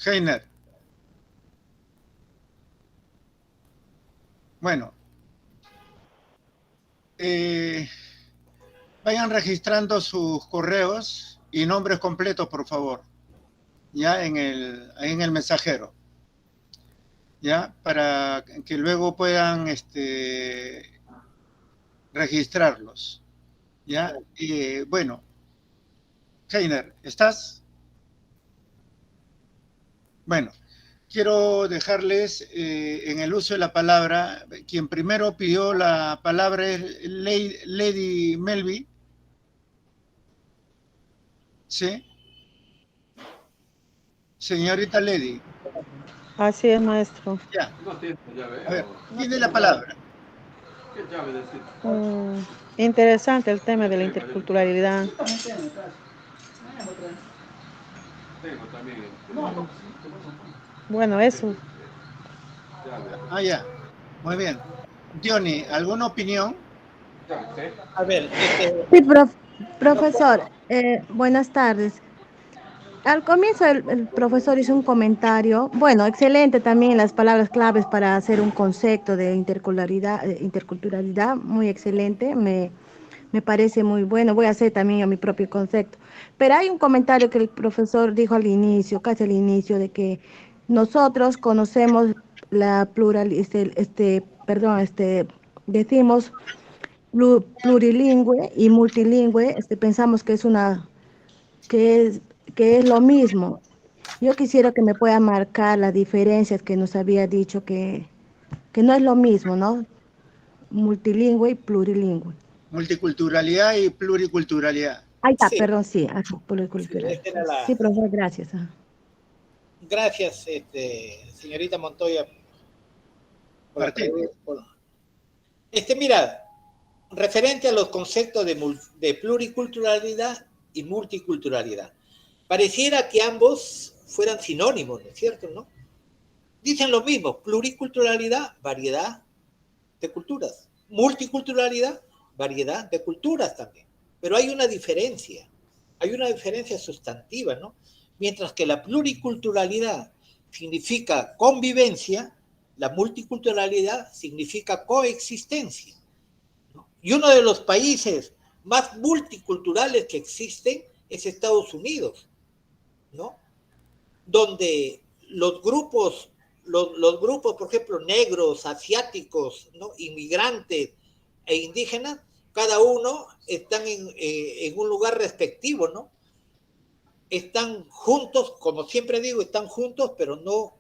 Heiner. Bueno. Vayan registrando sus correos y nombres completos, por favor. Ya en el mensajero. Ya, para que luego puedan registrarlos. Ya, bueno. Heiner, ¿estás? Bueno, quiero dejarles en el uso de la palabra, quien primero pidió la palabra es Lady Melby. ¿Sí? Señorita Lady. Así es, maestro. Ya. A ver, tiene la palabra. Interesante el tema de la interculturalidad. Bueno, eso. Ah, ya. Muy bien. Diony, ¿alguna opinión? A ver, Sí, profesor, buenas tardes. Al comienzo el profesor hizo un comentario, bueno, excelente también las palabras claves para hacer un concepto de interculturalidad, muy excelente, me parece muy bueno, voy a hacer también a mi propio concepto. Pero hay un comentario que el profesor dijo al inicio, casi al inicio, de que nosotros conocemos la decimos plurilingüe y multilingüe, pensamos que es que es, que es lo mismo. Yo quisiera que me pueda marcar las diferencias que nos había dicho que no es lo mismo, ¿no? Multilingüe y plurilingüe. Multiculturalidad y pluriculturalidad. Ahí está, sí, perdón, sí, pluricultural. Sí, profesor, gracias. Gracias, señorita Montoya. Martín. Mira, referente a los conceptos de pluriculturalidad y multiculturalidad, pareciera que ambos fueran sinónimos, ¿no es cierto? ¿No? Dicen lo mismo, pluriculturalidad, variedad de culturas, multiculturalidad, variedad de culturas también, pero hay una diferencia sustantiva, ¿no? Mientras que la pluriculturalidad significa convivencia, la multiculturalidad significa coexistencia, ¿no? Y uno de los países más multiculturales que existen es Estados Unidos, ¿no? Donde los grupos, por ejemplo, negros, asiáticos, ¿no? Inmigrantes e indígenas, cada uno están en un lugar respectivo, ¿no? Están juntos, como siempre digo, están juntos, pero no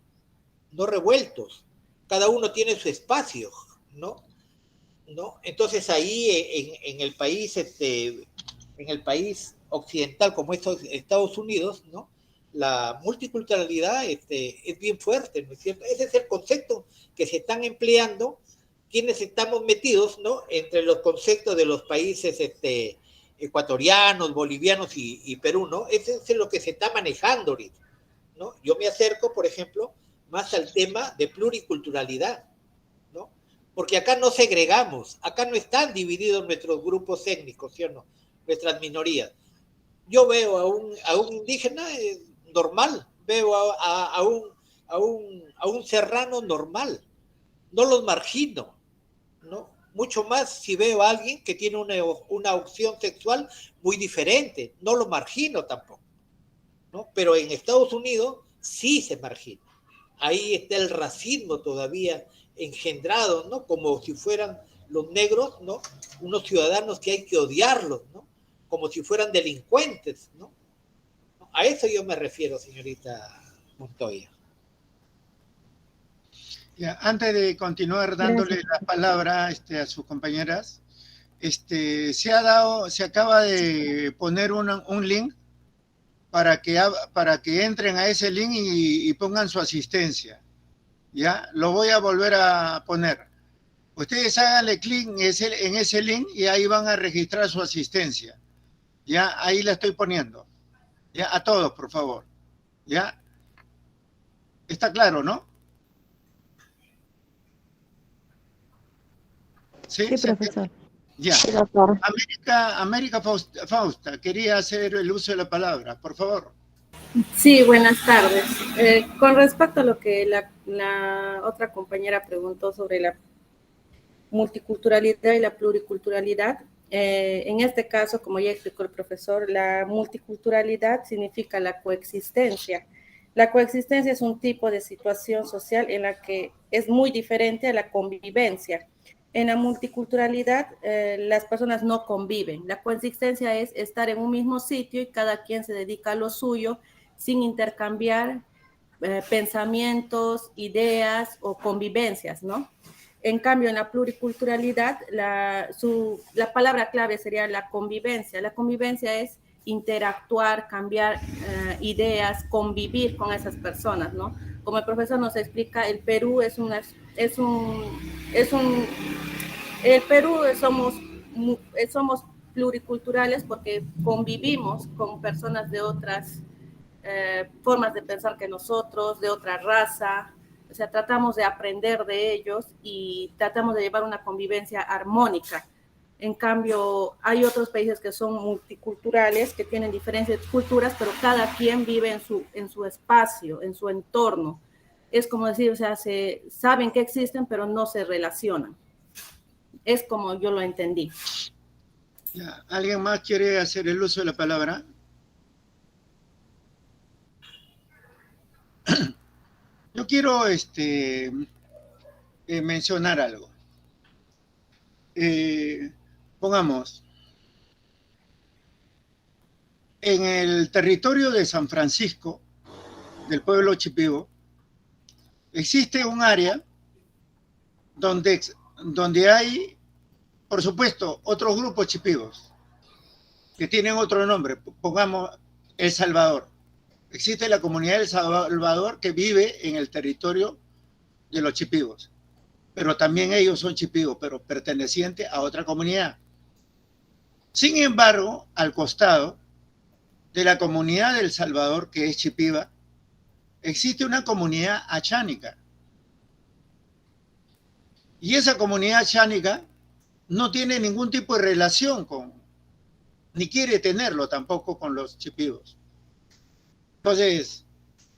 revueltos. Cada uno tiene su espacio, ¿no? Entonces ahí en el país, en el país occidental como es Estados Unidos, ¿no? La multiculturalidad es bien fuerte, ¿no es cierto? Ese es el concepto que se están empleando quienes estamos metidos, ¿no? Entre los conceptos de los países ecuatorianos, bolivianos y Perú, ¿no? Eso es lo que se está manejando ahorita, ¿no? Yo me acerco, por ejemplo, más al tema de pluriculturalidad, ¿no? Porque acá no segregamos, acá no están divididos nuestros grupos étnicos, ¿sí o no? Nuestras minorías. Yo veo a un indígena normal, veo a un serrano normal, no los margino, ¿no? Mucho más si veo a alguien que tiene una opción sexual muy diferente, no lo margino tampoco, ¿no? Pero en Estados Unidos sí se margina. Ahí está el racismo todavía engendrado, ¿no? Como si fueran los negros, ¿no? Unos ciudadanos que hay que odiarlos, ¿no? Como si fueran delincuentes, ¿no? A eso yo me refiero, señorita Montoya. Ya, antes de continuar dándole la palabra a sus compañeras, se acaba de poner un link para que entren a ese link y pongan su asistencia. Ya, lo voy a volver a poner. Ustedes háganle clic en ese link y ahí van a registrar su asistencia. Ya, ahí la estoy poniendo. Ya, a todos, por favor. Ya. Está claro, ¿no? Sí, profesor. Ya. Sí, doctor. América Fausta, quería hacer el uso de la palabra, por favor. Sí, buenas tardes. Con respecto a lo que la otra compañera preguntó sobre la multiculturalidad y la pluriculturalidad, en este caso, como ya explicó el profesor, la multiculturalidad significa la coexistencia. La coexistencia es un tipo de situación social en la que es muy diferente a la convivencia. En la multiculturalidad, las personas no conviven. La coexistencia es estar en un mismo sitio y cada quien se dedica a lo suyo sin intercambiar pensamientos, ideas o convivencias, ¿no? En cambio, en la pluriculturalidad, la palabra clave sería la convivencia. La convivencia es interactuar, cambiar ideas, convivir con esas personas, ¿no? Como el profesor nos explica, el Perú el Perú somos pluriculturales porque convivimos con personas de otras formas de pensar que nosotros, de otra raza. O sea, tratamos de aprender de ellos y tratamos de llevar una convivencia armónica. En cambio, hay otros países que son multiculturales, que tienen diferentes culturas, pero cada quien vive en su espacio, en su entorno. Es como decir, o sea, saben que existen, pero no se relacionan. Es como yo lo entendí. Ya. ¿Alguien más quiere hacer el uso de la palabra? Yo quiero mencionar algo. Pongamos, en el territorio de San Francisco, del pueblo Shipibo, existe un área donde hay, por supuesto, otros grupos chipibos que tienen otro nombre. Pongamos El Salvador. Existe la comunidad de El Salvador que vive en el territorio de los chipibos, pero también ellos son chipibos, pero pertenecientes a otra comunidad. Sin embargo, al costado de la comunidad de El Salvador, que es chipiba, existe una comunidad achánica. Y esa comunidad achánica no tiene ningún tipo de relación ni quiere tenerlo tampoco con los chipibos. Entonces,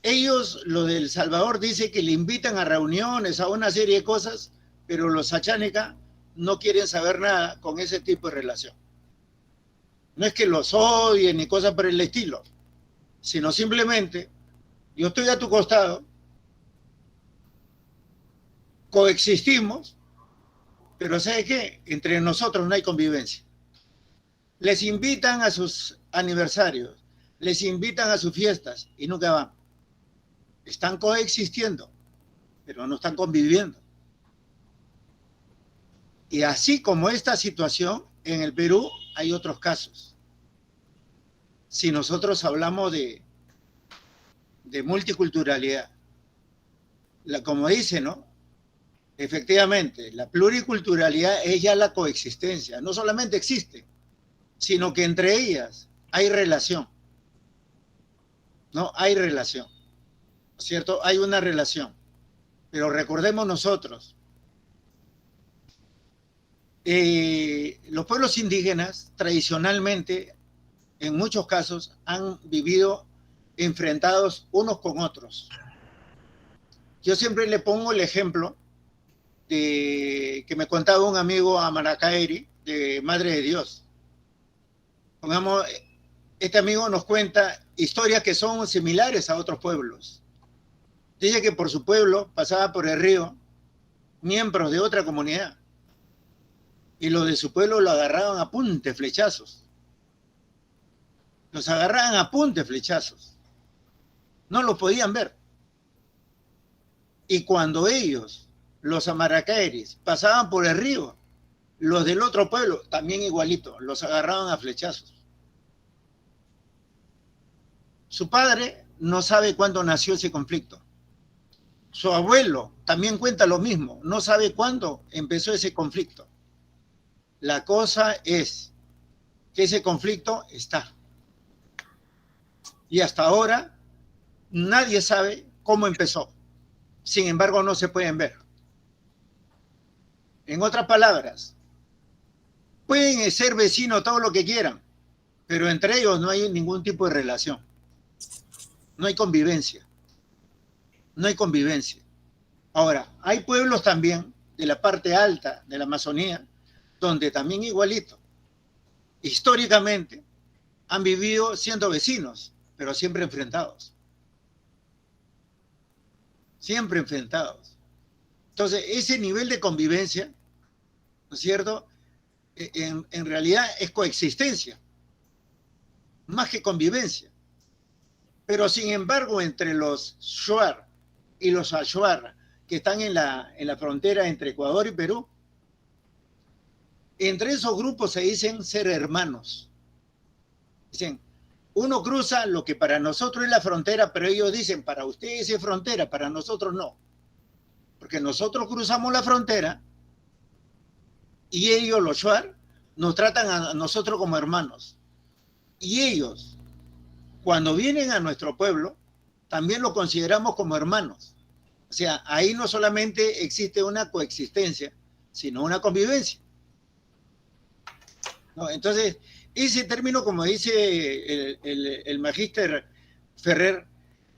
ellos, lo del Salvador, dice que le invitan a reuniones, a una serie de cosas, pero los achánica no quieren saber nada con ese tipo de relación. No es que los odien ni cosas por el estilo, sino simplemente, yo estoy a tu costado, coexistimos, pero ¿sabe qué? Entre nosotros no hay convivencia. Les invitan a sus aniversarios, les invitan a sus fiestas y nunca van. Están coexistiendo, pero no están conviviendo. Y así como esta situación, en el Perú hay otros casos. Si nosotros hablamos de multiculturalidad, como dice, ¿no? Efectivamente, la pluriculturalidad es ya la coexistencia. No solamente existe, sino que entre ellas hay relación. No, hay relación. ¿Cierto? Hay una relación. Pero recordemos nosotros, los pueblos indígenas tradicionalmente, en muchos casos, han vivido enfrentados unos con otros. Yo siempre le pongo el ejemplo que me contaba un amigo Amaracaeri, de Madre de Dios. Pongamos, este amigo nos cuenta historias que son similares a otros pueblos. Dice que por su pueblo pasaba por el río miembros de otra comunidad y los de su pueblo lo agarraban a punte flechazos. Los agarraban a punte flechazos. No los podían ver. Y cuando ellos, los amaracaeris, pasaban por el río, los del otro pueblo, también igualito, los agarraban a flechazos. Su padre no sabe cuándo nació ese conflicto. Su abuelo también cuenta lo mismo, no sabe cuándo empezó ese conflicto. La cosa es que ese conflicto está. Y hasta ahora nadie sabe cómo empezó. Sin embargo, no se pueden ver. En otras palabras, pueden ser vecinos todo lo que quieran, pero entre ellos no hay ningún tipo de relación. No hay convivencia. No hay convivencia. Ahora, hay pueblos también de la parte alta de la Amazonía, donde también igualito, históricamente, han vivido siendo vecinos, pero siempre enfrentados. Siempre enfrentados. Entonces, ese nivel de convivencia, ¿no es cierto?, en realidad es coexistencia, más que convivencia. Pero sin embargo, entre los Shuar y los Achuar, que están en la frontera entre Ecuador y Perú, entre esos grupos se dicen ser hermanos. Dicen, uno cruza lo que para nosotros es la frontera, pero ellos dicen, para ustedes es frontera, para nosotros no. Porque nosotros cruzamos la frontera y ellos, los Shuar, nos tratan a nosotros como hermanos. Y ellos, cuando vienen a nuestro pueblo, también lo consideramos como hermanos. O sea, ahí no solamente existe una coexistencia, sino una convivencia. ¿No? Entonces, ese término, como dice el magíster Ferrer,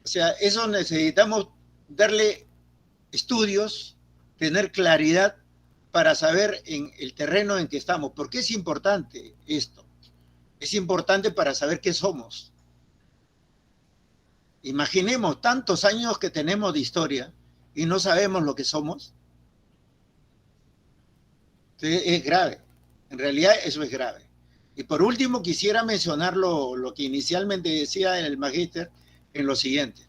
o sea, eso necesitamos darle estudios, tener claridad para saber en el terreno en que estamos. ¿Por qué es importante esto? Es importante para saber qué somos. Imaginemos tantos años que tenemos de historia y no sabemos lo que somos. Entonces, es grave. En realidad eso es grave. Y por último quisiera mencionar lo que inicialmente decía el magíster en lo siguiente.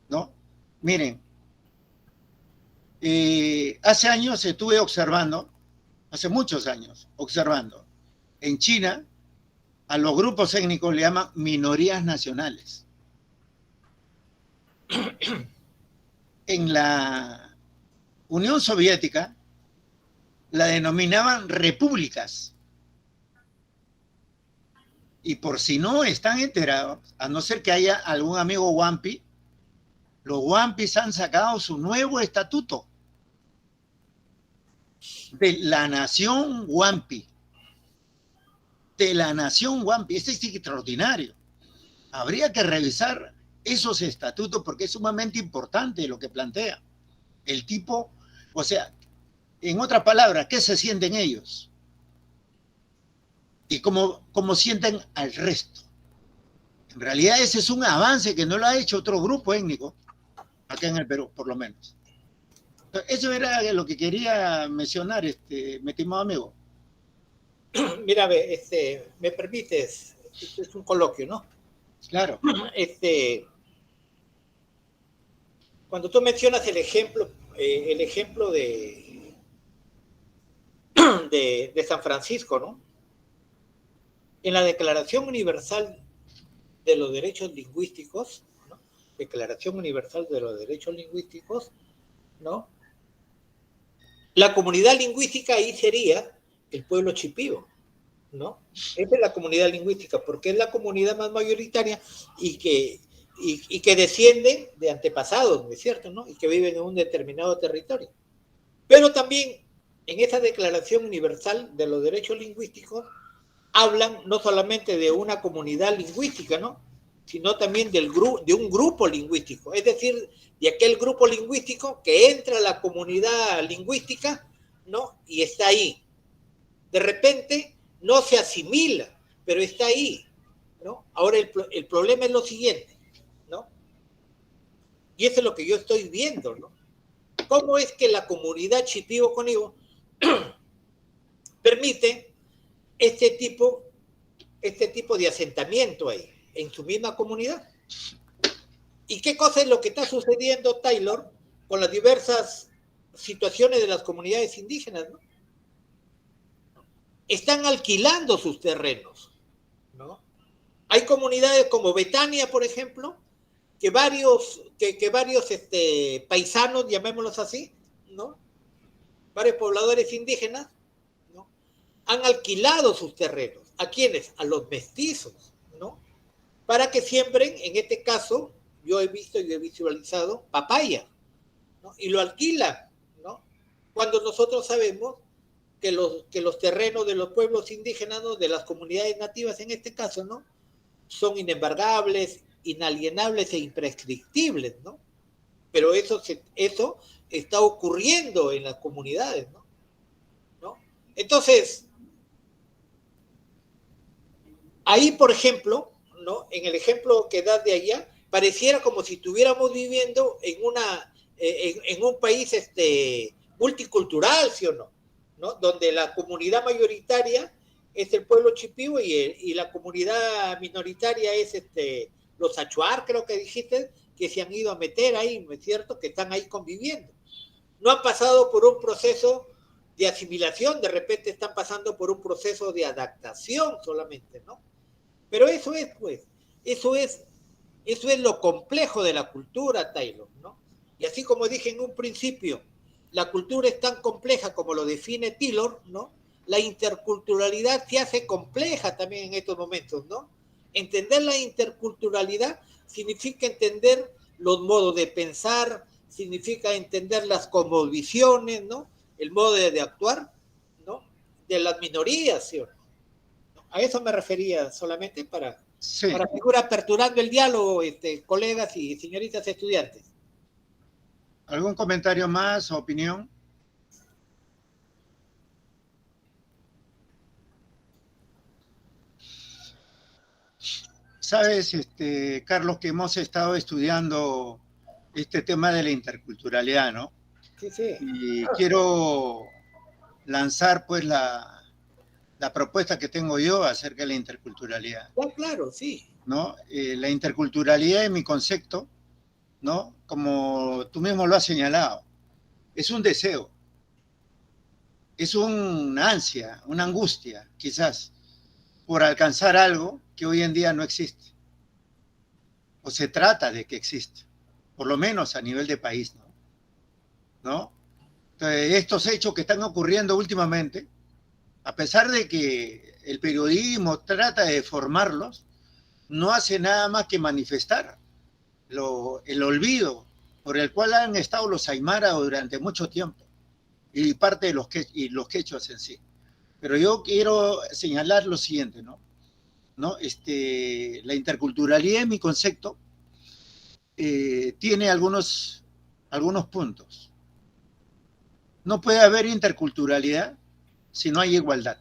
¿No? Miren, hace años estuve observando, hace muchos años, observando, en China a los grupos étnicos le llaman minorías nacionales. En la Unión Soviética la denominaban repúblicas. Y por si no están enterados, a no ser que haya algún amigo Wampi, los Wampis han sacado su nuevo estatuto de la nación Wampi. De la nación Wampi. Este es extraordinario. Habría que revisar esos estatutos porque es sumamente importante lo que plantea. El tipo, o sea, en otras palabras, ¿qué se sienten ellos? Y cómo sienten al resto. En realidad ese es un avance que no lo ha hecho otro grupo étnico, acá en el Perú, por lo menos. Eso era lo que quería mencionar, mi estimado amigo. Mira, me permites, esto es un coloquio, ¿no? Claro. Cuando tú mencionas el ejemplo de San Francisco, ¿no? En la Declaración Universal de los Derechos Lingüísticos, ¿no? Declaración Universal de los Derechos Lingüísticos, ¿no? La comunidad lingüística ahí sería el pueblo chipío, ¿no? Esa es la comunidad lingüística, porque es la comunidad más mayoritaria y que descienden de antepasados, ¿no es cierto? ¿No? Y que viven en un determinado territorio. Pero también en esa Declaración Universal de los Derechos Lingüísticos hablan no solamente de una comunidad lingüística, ¿no? Sino también de un grupo lingüístico, es decir, de aquel grupo lingüístico que entra a la comunidad lingüística, ¿no? Y está ahí. De repente no se asimila, pero está ahí, ¿no? Ahora el problema es lo siguiente, ¿no? Y eso es lo que yo estoy viendo, ¿no? ¿Cómo es que la comunidad chipío-conibo permite este tipo de asentamiento ahí, en su misma comunidad? ¿Y qué cosa es lo que está sucediendo, Taylor, con las diversas situaciones de las comunidades indígenas, ¿no? Están alquilando sus terrenos, ¿no? Hay comunidades como Betania, por ejemplo, que varios paisanos, llamémoslos así, ¿no? Varios pobladores indígenas, ¿no? Han alquilado sus terrenos. ¿A quiénes? A los mestizos, ¿no? Para que siembren, en este caso, yo he visto y he visualizado papaya, ¿no? Y lo alquilan, ¿no? Cuando nosotros sabemos que los terrenos de los pueblos indígenas, ¿no? De las comunidades nativas en este caso, ¿no? Son inembargables, inalienables e imprescriptibles, ¿no? Pero eso está ocurriendo en las comunidades, ¿no? Entonces, ahí, por ejemplo, ¿no? En el ejemplo que das de allá, pareciera como si estuviéramos viviendo en un país multicultural, ¿sí o no? ¿No? Donde la comunidad mayoritaria es el pueblo chipío y la comunidad minoritaria es los achuar, creo que dijiste, que se han ido a meter ahí, ¿no es cierto? Que están ahí conviviendo. No han pasado por un proceso de asimilación, de repente están pasando por un proceso de adaptación solamente, ¿no? Pero eso es lo complejo de la cultura, Taylor, ¿no? Y así como dije en un principio, la cultura es tan compleja como lo define Taylor, ¿no? La interculturalidad se hace compleja también en estos momentos, ¿no? Entender la interculturalidad significa entender los modos de pensar, significa entender las cosmovisiones, ¿no? El modo de actuar, ¿no? De las minorías, ¿sí o no? A eso me refería solamente para seguir aperturando el diálogo, colegas y señoritas estudiantes. ¿Algún comentario más o opinión? Sabes, Carlos, que hemos estado estudiando este tema de la interculturalidad, ¿no? Sí, sí. Y quiero lanzar, pues, la propuesta que tengo yo acerca de la interculturalidad. Oh, claro, sí. ¿No? La interculturalidad es mi concepto, ¿no? Como tú mismo lo has señalado, es un deseo, es una ansia, una angustia, quizás, por alcanzar algo que hoy en día no existe, o se trata de que exista, por lo menos a nivel de país, ¿no? Entonces, estos hechos que están ocurriendo últimamente, a pesar de que el periodismo trata de formarlos, no hace nada más que manifestar el olvido por el cual han estado los aymara durante mucho tiempo y parte de los quechuas en sí. Pero yo quiero señalar lo siguiente, ¿no? ¿no? La interculturalidad, en mi concepto, tiene algunos puntos. No puede haber interculturalidad si no hay igualdad.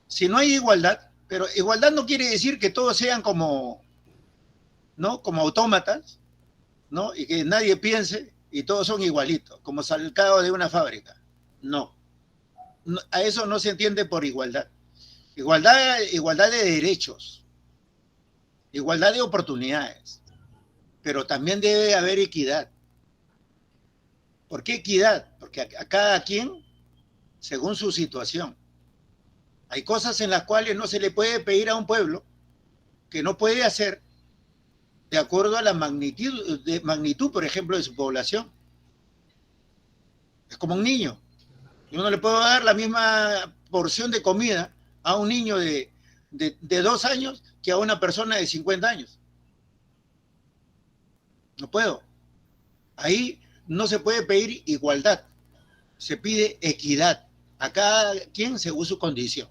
Si no hay igualdad, pero igualdad no quiere decir que todos sean como, ¿no? Como autómatas, ¿no? Y que nadie piense y todos son igualitos, como salcado de una fábrica. No. A eso no se entiende por igualdad. Igualdad de derechos, igualdad de oportunidades, pero también debe haber equidad. ¿Por qué equidad? Porque a cada quien, según su situación. Hay cosas en las cuales no se le puede pedir a un pueblo que no puede hacer de acuerdo a la magnitud, por ejemplo, de su población. Es como un niño. Yo no le puedo dar la misma porción de comida a un niño de 2 años que a una persona de 50 años. No puedo. Ahí no se puede pedir igualdad, se pide equidad a cada quien según su condición.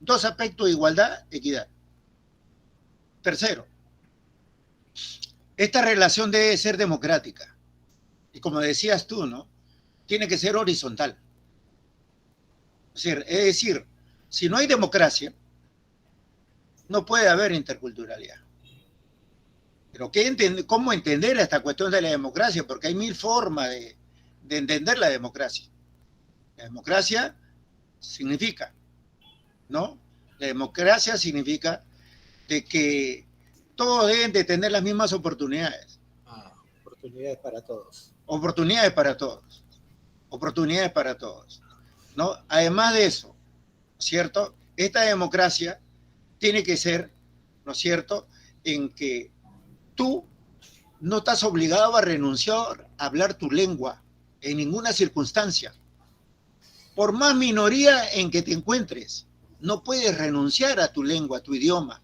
2 aspectos: igualdad, equidad. Tercero, esta relación debe ser democrática. Y como decías tú, ¿no? Tiene que ser horizontal. Es decir, si no hay democracia, no puede haber interculturalidad. Pero ¿cómo entender esta cuestión de la democracia? Porque hay 1000 formas de entender la democracia. La democracia significa, ¿no? La democracia significa de que todos deben de tener las mismas oportunidades. Oportunidades para todos. Oportunidades para todos. Oportunidades para todos, ¿no? Además de eso, ¿cierto? Esta democracia tiene que ser, ¿no es cierto?, en que tú no estás obligado a renunciar a hablar tu lengua en ninguna circunstancia. Por más minoría en que te encuentres, no puedes renunciar a tu lengua, a tu idioma.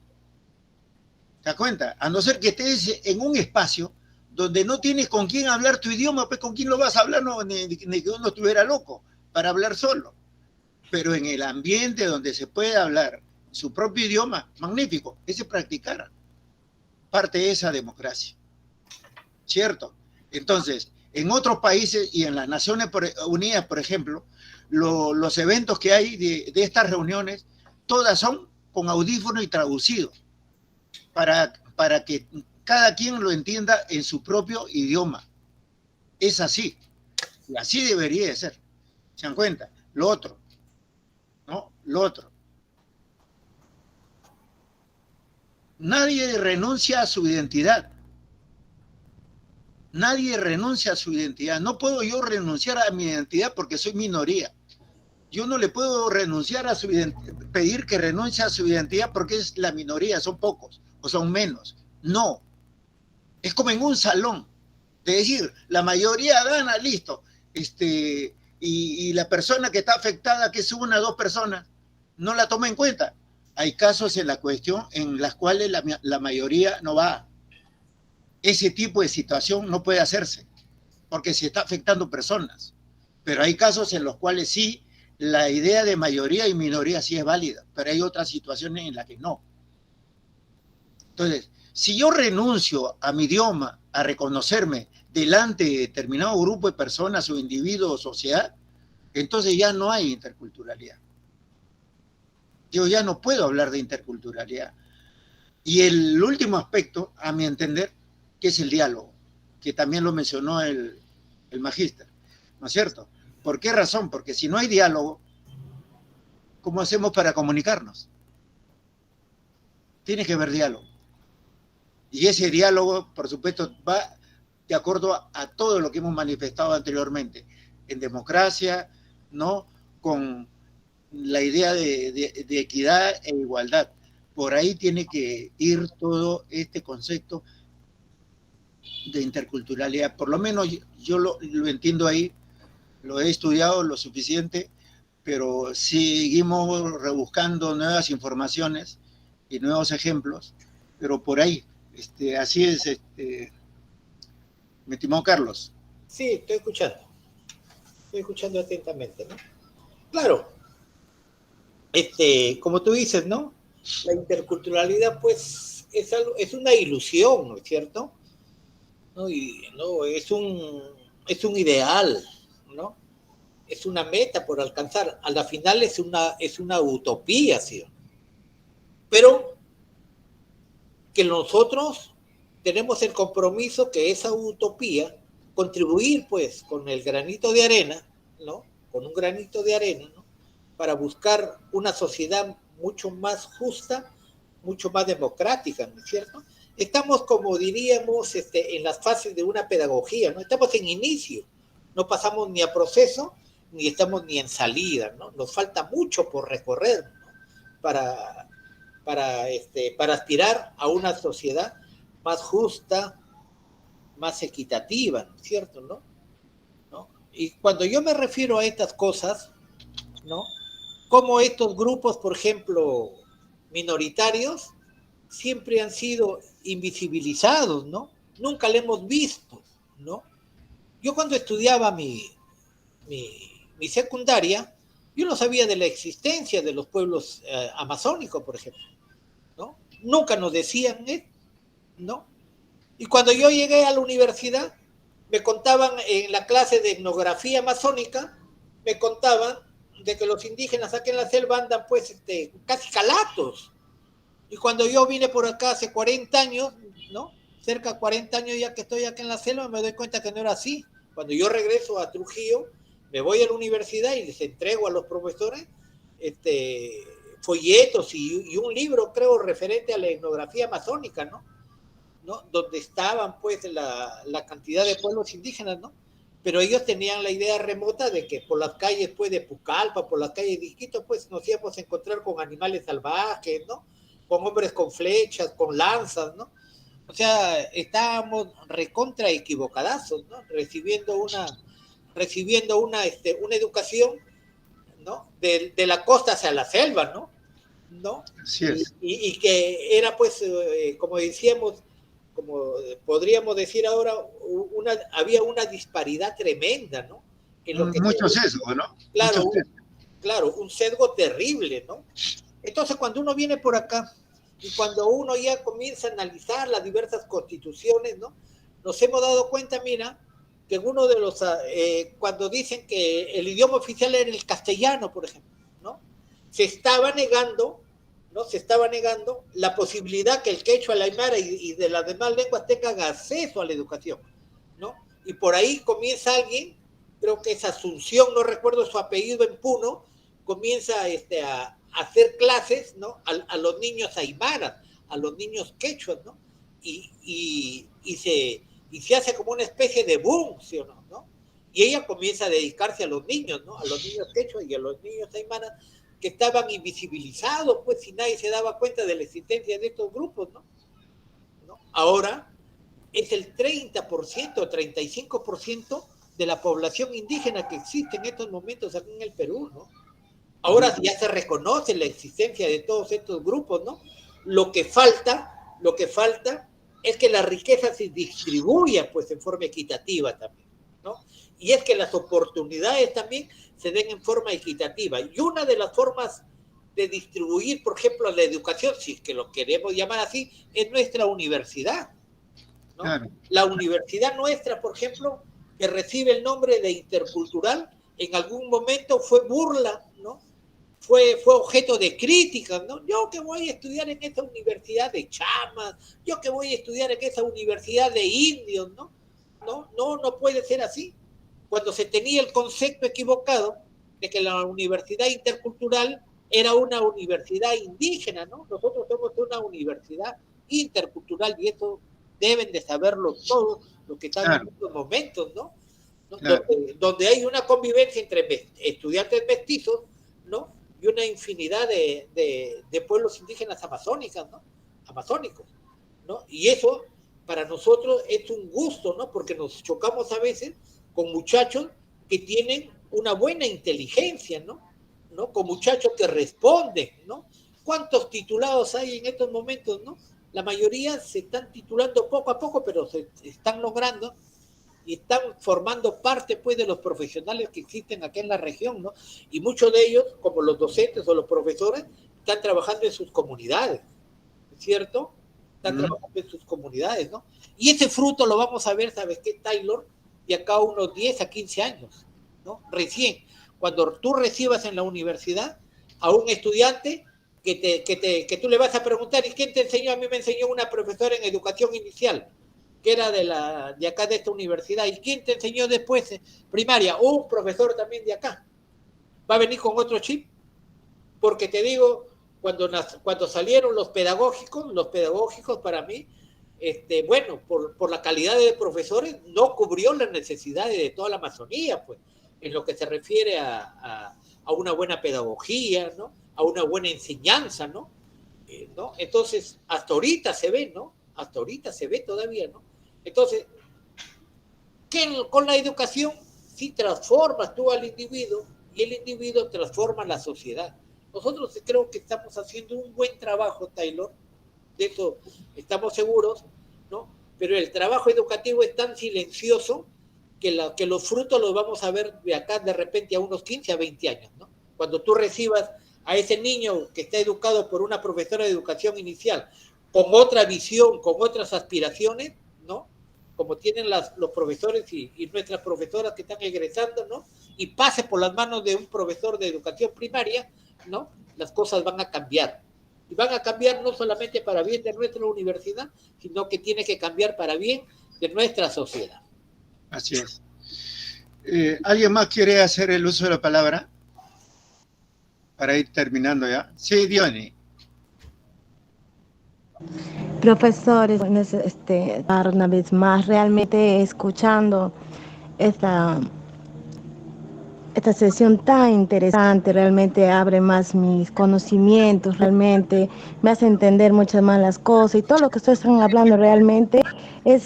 ¿Te das cuenta? A no ser que estés en un espacio donde no tienes con quién hablar tu idioma, pues con quién lo vas a hablar, no, ni que uno estuviera loco para hablar solo. Pero en el ambiente donde se puede hablar su propio idioma, magnífico, ese practicar parte de esa democracia, ¿cierto? Entonces, en otros países y en las Naciones Unidas, por ejemplo, los eventos que hay de estas reuniones, todas son con audífono y traducido, para que cada quien lo entienda en su propio idioma. Es así, y así debería de ser. ¿Se dan cuenta? Lo otro, ¿no? Lo otro. Nadie renuncia a su identidad. Nadie renuncia a su identidad. No puedo yo renunciar a mi identidad porque soy minoría. Yo no le puedo renunciar a su identidad, pedir que renuncie a su identidad porque es la minoría, son pocos o son menos. No. Es como en un salón. De decir, la mayoría gana, listo. Y la persona que está afectada, que es 1 o 2 personas, no la toma en cuenta. Hay casos en la cuestión en las cuales la mayoría no va. Ese tipo de situación no puede hacerse porque se está afectando personas. Pero hay casos en los cuales sí, la idea de mayoría y minoría sí es válida, pero hay otras situaciones en las que no. Entonces, si yo renuncio a mi idioma, a reconocerme delante de determinado grupo de personas o individuos o sociedad, entonces ya no hay interculturalidad. Yo ya no puedo hablar de interculturalidad. Y el último aspecto, a mi entender, que es el diálogo, que también lo mencionó el magíster, ¿no es cierto? ¿Por qué razón? Porque si no hay diálogo, ¿cómo hacemos para comunicarnos? Tiene que haber diálogo. Y ese diálogo, por supuesto, va de acuerdo a todo lo que hemos manifestado anteriormente, en democracia, ¿no? Con la idea de equidad e igualdad. Por ahí tiene que ir todo este concepto de interculturalidad. Por lo menos yo lo entiendo ahí, lo he estudiado lo suficiente, pero seguimos rebuscando nuevas informaciones y nuevos ejemplos, pero por ahí, así es, mi estimado Carlos. Sí, estoy escuchando atentamente, ¿no? Claro, como tú dices, ¿no? La interculturalidad, pues, es una ilusión, ¿no es cierto? ¿No? Y, ¿no? Es un ideal, ¿no? Es una meta por alcanzar. A la final es una utopía, ¿sí? Pero que nosotros tenemos el compromiso que esa utopía, contribuir pues con el granito de arena, ¿no? Con un granito de arena, ¿no? Para buscar una sociedad mucho más justa, mucho más democrática, ¿no es cierto? Estamos, como diríamos, en las fases de una pedagogía, ¿no? Estamos en inicio, no pasamos ni a proceso, ni estamos ni en salida, ¿no? Nos falta mucho por recorrer, ¿no? Para aspirar a una sociedad más justa, más equitativa, ¿no es cierto? ¿No? ¿No? Y cuando yo me refiero a estas cosas, ¿no? Como estos grupos, por ejemplo, minoritarios, siempre han sido invisibilizados, ¿no? Nunca le hemos visto, ¿no? Yo cuando estudiaba mi secundaria, yo no sabía de la existencia de los pueblos amazónicos, por ejemplo, ¿no? Nunca nos decían, ¿no? Y cuando yo llegué a la universidad, me contaban en la clase de etnografía amazónica, me contaban de que los indígenas aquí en la selva andan pues casi calatos. Y cuando yo vine por acá hace 40 años, ¿no? Cerca de 40 años ya que estoy aquí en la selva, me doy cuenta que no era así. Cuando yo regreso a Trujillo, me voy a la universidad y les entrego a los profesores folletos y un libro, creo, referente a la etnografía amazónica, ¿no? Donde estaban, pues, la cantidad de pueblos indígenas, ¿no? Pero ellos tenían la idea remota de que por las calles, pues, de Pucallpa, por las calles de Iquitos, pues, nos íbamos a encontrar con animales salvajes, ¿no? Con hombres con flechas, con lanzas, ¿no? O sea, estábamos recontra equivocadazos, ¿no? Recibiendo una educación, ¿no? De la costa hacia la selva, ¿no? Así es. Y que era, pues, como decíamos, como podríamos decir ahora, había una disparidad tremenda, ¿no? En lo que Mucho sesgo, ¿no? Claro, Mucho sesgo. claro, un sesgo terrible, ¿no? Entonces, cuando uno viene por acá y cuando uno ya comienza a analizar las diversas constituciones, ¿no? Nos hemos dado cuenta, mira, que uno de los, cuando dicen que el idioma oficial era el castellano, por ejemplo, ¿no? Se estaba negando, ¿no? Se estaba negando la posibilidad que el quechua, el aymara y de las demás lenguas tengan acceso a la educación, ¿no? Y por ahí comienza alguien, creo que es Asunción, no recuerdo su apellido en Puno, comienza a hacer clases, ¿no? A los niños aymaras, a los niños quechuas, ¿no? Y se hace como una especie de boom, ¿sí o no? ¿No? Y ella comienza a dedicarse a los niños, ¿no? A los niños quechuas y a los niños aymaras que estaban invisibilizados, pues, si nadie se daba cuenta de la existencia de estos grupos, ¿no? ¿No? Ahora es el 30%, 35% de la población indígena que existe en estos momentos aquí en el Perú, ¿no? Ahora ya se reconoce la existencia de todos estos grupos, ¿no? Lo que falta es que la riqueza se distribuya, pues, en forma equitativa también, ¿no? Y es que las oportunidades también se den en forma equitativa. Y una de las formas de distribuir, por ejemplo, la educación, si es que lo queremos llamar así, es nuestra universidad, ¿no? Claro. La universidad nuestra, por ejemplo, que recibe el nombre de intercultural, en algún momento fue burla, ¿no? Fue objeto de críticas, ¿no? Yo que voy a estudiar en esa universidad de chamas, yo que voy a estudiar en esa universidad de indios, ¿no? No puede ser así. Cuando se tenía el concepto equivocado de que la universidad intercultural era una universidad indígena, ¿no? Nosotros somos una universidad intercultural y eso deben de saberlo todos los que están en estos momentos, ¿no? Claro. Donde hay una convivencia entre estudiantes mestizos, ¿no? Y una infinidad de pueblos indígenas amazónicos, ¿no? Y eso para nosotros es un gusto, ¿no? Porque nos chocamos a veces con muchachos que tienen una buena inteligencia, ¿no? Con muchachos que responden, ¿no? ¿Cuántos titulados hay en estos momentos, no? La mayoría se están titulando poco a poco, pero se están logrando. y están formando parte pues de los profesionales que existen aquí en la región, ¿no? Y muchos de ellos, como los docentes o los profesores, están trabajando en sus comunidades, ¿cierto? Están trabajando en sus comunidades, ¿no? Y ese fruto lo vamos a ver, ¿sabes qué, Taylor? De acá a unos 10 a 15 años, ¿no? Recién, cuando tú recibas en la universidad a un estudiante que tú le vas a preguntar, ¿y quién te enseñó? A mí me enseñó una profesora en educación inicial, que era de acá de esta universidad. ¿Y quién te enseñó después primaria? Un profesor también de acá. ¿Va a venir con otro chip? Porque te digo, cuando salieron los pedagógicos para mí, bueno, por la calidad de profesores, no cubrió las necesidades de toda la Amazonía, pues, en lo que se refiere a una buena pedagogía, ¿no? A una buena enseñanza, ¿no? ¿No? Entonces, hasta ahorita se ve, ¿no? Hasta ahorita se ve todavía, ¿no? Entonces, con la educación sí transformas tú al individuo y el individuo transforma la sociedad. Nosotros creo que estamos haciendo un buen trabajo, Taylor, de eso estamos seguros, ¿no? Pero el trabajo educativo es tan silencioso que los frutos los vamos a ver de acá de repente a unos 15 a 20 años, ¿no? Cuando tú recibas a ese niño que está educado por una profesora de educación inicial, con otra visión, con otras aspiraciones, ¿no? Como tienen los profesores y nuestras profesoras que están egresando, ¿no? Y pase por las manos de un profesor de educación primaria, ¿no? Las cosas van a cambiar. Y van a cambiar no solamente para bien de nuestra universidad, sino que tiene que cambiar para bien de nuestra sociedad. Así es. ¿Alguien más quiere hacer el uso de la palabra? Para ir terminando ya. Sí, Diony. Profesores, bueno, una vez más, realmente escuchando esta sesión tan interesante, realmente abre más mis conocimientos, realmente me hace entender muchas más las cosas y todo lo que ustedes están hablando realmente es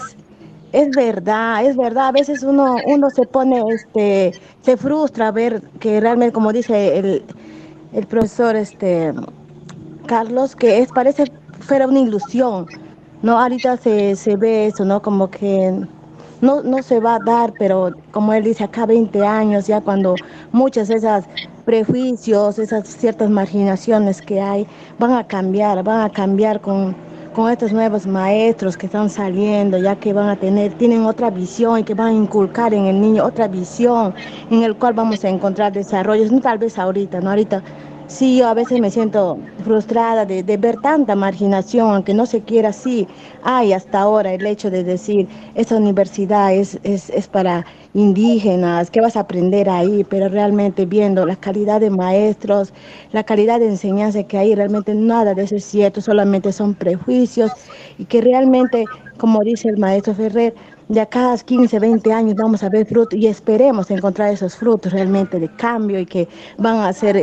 verdad, es verdad. A veces uno se pone, se frustra ver que realmente, como dice el profesor, Carlos, que parece fuera una ilusión, ¿no? Ahorita se ve eso, ¿no? Como que no se va a dar, pero como él dice, acá 20 años, ya cuando muchas de esas prejuicios, esas ciertas marginaciones que hay, van a cambiar con estos nuevos maestros que están saliendo, ya que tienen otra visión y que van a inculcar en el niño otra visión en el cual vamos a encontrar desarrollos, no tal vez ahorita, ¿no? Ahorita sí, yo a veces me siento frustrada de ver tanta marginación, aunque no se quiera, sí, hay hasta ahora el hecho de decir, esa universidad es para indígenas, ¿qué vas a aprender ahí? Pero realmente viendo la calidad de maestros, la calidad de enseñanza que hay, realmente nada de eso es cierto, solamente son prejuicios y que realmente, como dice el maestro Ferrer, de acá a 15, 20 años vamos a ver frutos y esperemos encontrar esos frutos realmente de cambio y que van a ser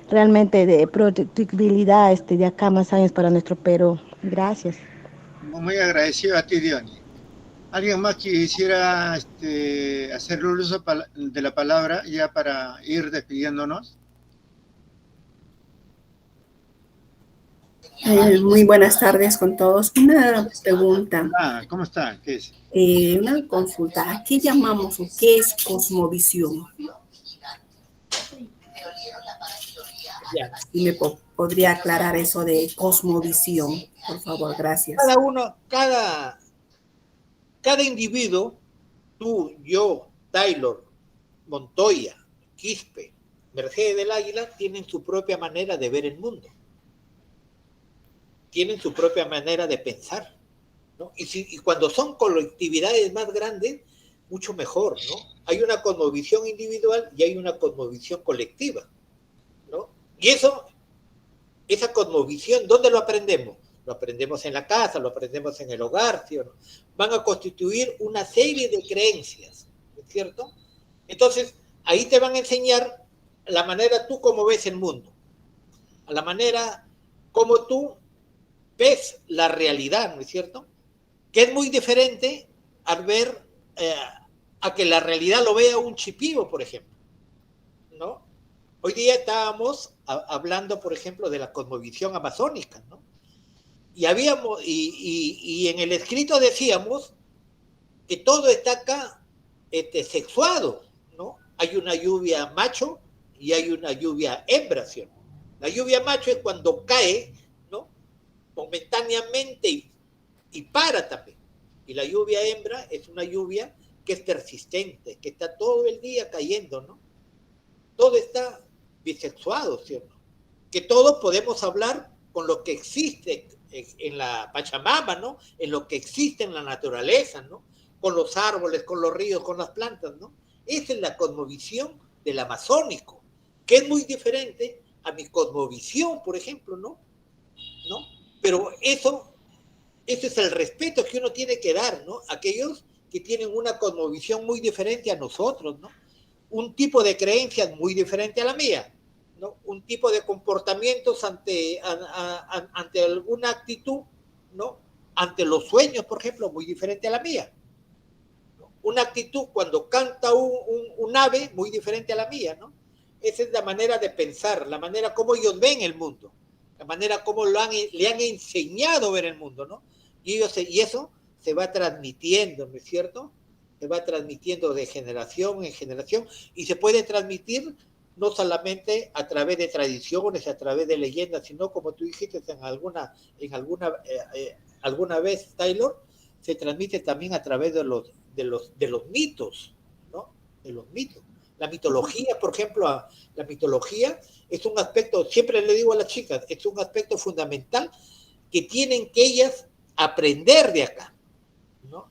realmente de productibilidad de acá más años para nuestro Perú. Gracias. Muy agradecido a ti, Diony. ¿Alguien más quisiera hacer el uso de la palabra ya para ir despidiéndonos? Muy buenas tardes con todos. Una pregunta. ¿Cómo está? ¿Qué es? Una consulta. ¿A qué llamamos o qué es cosmovisión? ¿Y me podría aclarar eso de cosmovisión? Por favor, gracias. Cada individuo, tú, yo, Taylor, Montoya, Quispe, Mercedes del Águila, tienen su propia manera de ver el mundo. Tienen su propia manera de pensar, ¿no? Y cuando son colectividades más grandes, mucho mejor, ¿no? Hay una cosmovisión individual y hay una cosmovisión colectiva, ¿no? Y esa cosmovisión, ¿dónde lo aprendemos? Lo aprendemos en la casa, lo aprendemos en el hogar, ¿sí o no? Van a constituir una serie de creencias, ¿no es cierto? Entonces, ahí te van a enseñar la manera tú como ves el mundo, a la manera como tú ves la realidad, ¿no es cierto? Que es muy diferente al ver, a que la realidad lo vea un chipío, por ejemplo, ¿no? Hoy día estábamos hablando, por ejemplo, de la cosmovisión amazónica, ¿no? Y en el escrito decíamos que todo está acá sexuado, ¿no? Hay una lluvia macho y hay una lluvia hembra, ¿sí? La lluvia macho es cuando cae, ¿no? Momentáneamente y para también. Y la lluvia hembra es una lluvia que es persistente, que está todo el día cayendo, ¿no? Todo está bisexuado, ¿cierto? Que todos podemos hablar con lo que existe en la Pachamama, ¿no? En lo que existe en la naturaleza, ¿no? Con los árboles, con los ríos, con las plantas, ¿no? Esa es la cosmovisión del amazónico, que es muy diferente a mi cosmovisión, por ejemplo, ¿no? Pero eso es el respeto que uno tiene que dar, ¿no? Aquellos que tienen una cosmovisión muy diferente a nosotros, ¿no? Un tipo de creencias muy diferente a la mía, ¿no? Un tipo de comportamientos ante alguna actitud, ¿no? Ante los sueños, por ejemplo, muy diferente a la mía. ¿No? Una actitud cuando canta un ave muy diferente a la mía, ¿no? Esa es la manera de pensar, la manera como ellos ven el mundo, la manera como le han enseñado a ver el mundo, ¿no? Y eso se va transmitiendo, ¿no es cierto? Se va transmitiendo de generación en generación y se puede transmitir no solamente a través de tradiciones, a través de leyendas, sino como tú dijiste alguna vez, Taylor, se transmite también a través de los mitos, ¿no? De los mitos. La mitología, por ejemplo, la mitología es un aspecto, siempre le digo a las chicas, es un aspecto fundamental que tienen que ellas aprender de acá, ¿no?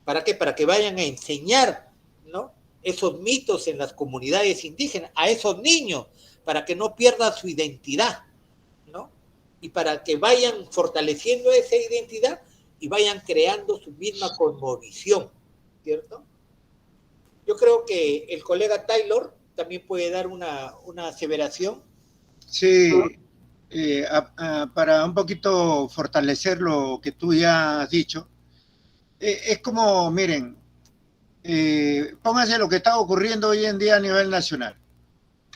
¿Para qué? Para que vayan a enseñar, ¿no? Esos mitos en las comunidades indígenas, a esos niños, para que no pierdan su identidad, ¿no? Y para que vayan fortaleciendo esa identidad y vayan creando su misma cosmovisión, ¿cierto? Yo creo que el colega Taylor también puede dar una aseveración. Sí, para un poquito fortalecer lo que tú ya has dicho, es como, miren, pónganse lo que está ocurriendo hoy en día a nivel nacional.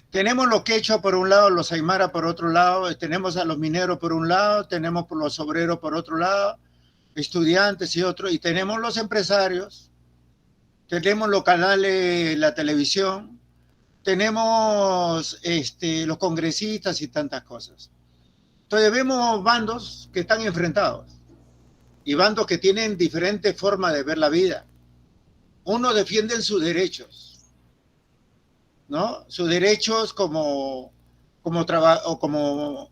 Tenemos los quechua por un lado, los aymara por otro lado, tenemos a los mineros por un lado, tenemos por los obreros por otro lado, estudiantes y otros, y tenemos los empresarios, tenemos los canales, la televisión, tenemos los congresistas y tantas cosas. Entonces vemos bandos que están enfrentados y bandos que tienen diferentes formas de ver la vida. Uno defiende sus derechos, ¿no? Sus derechos como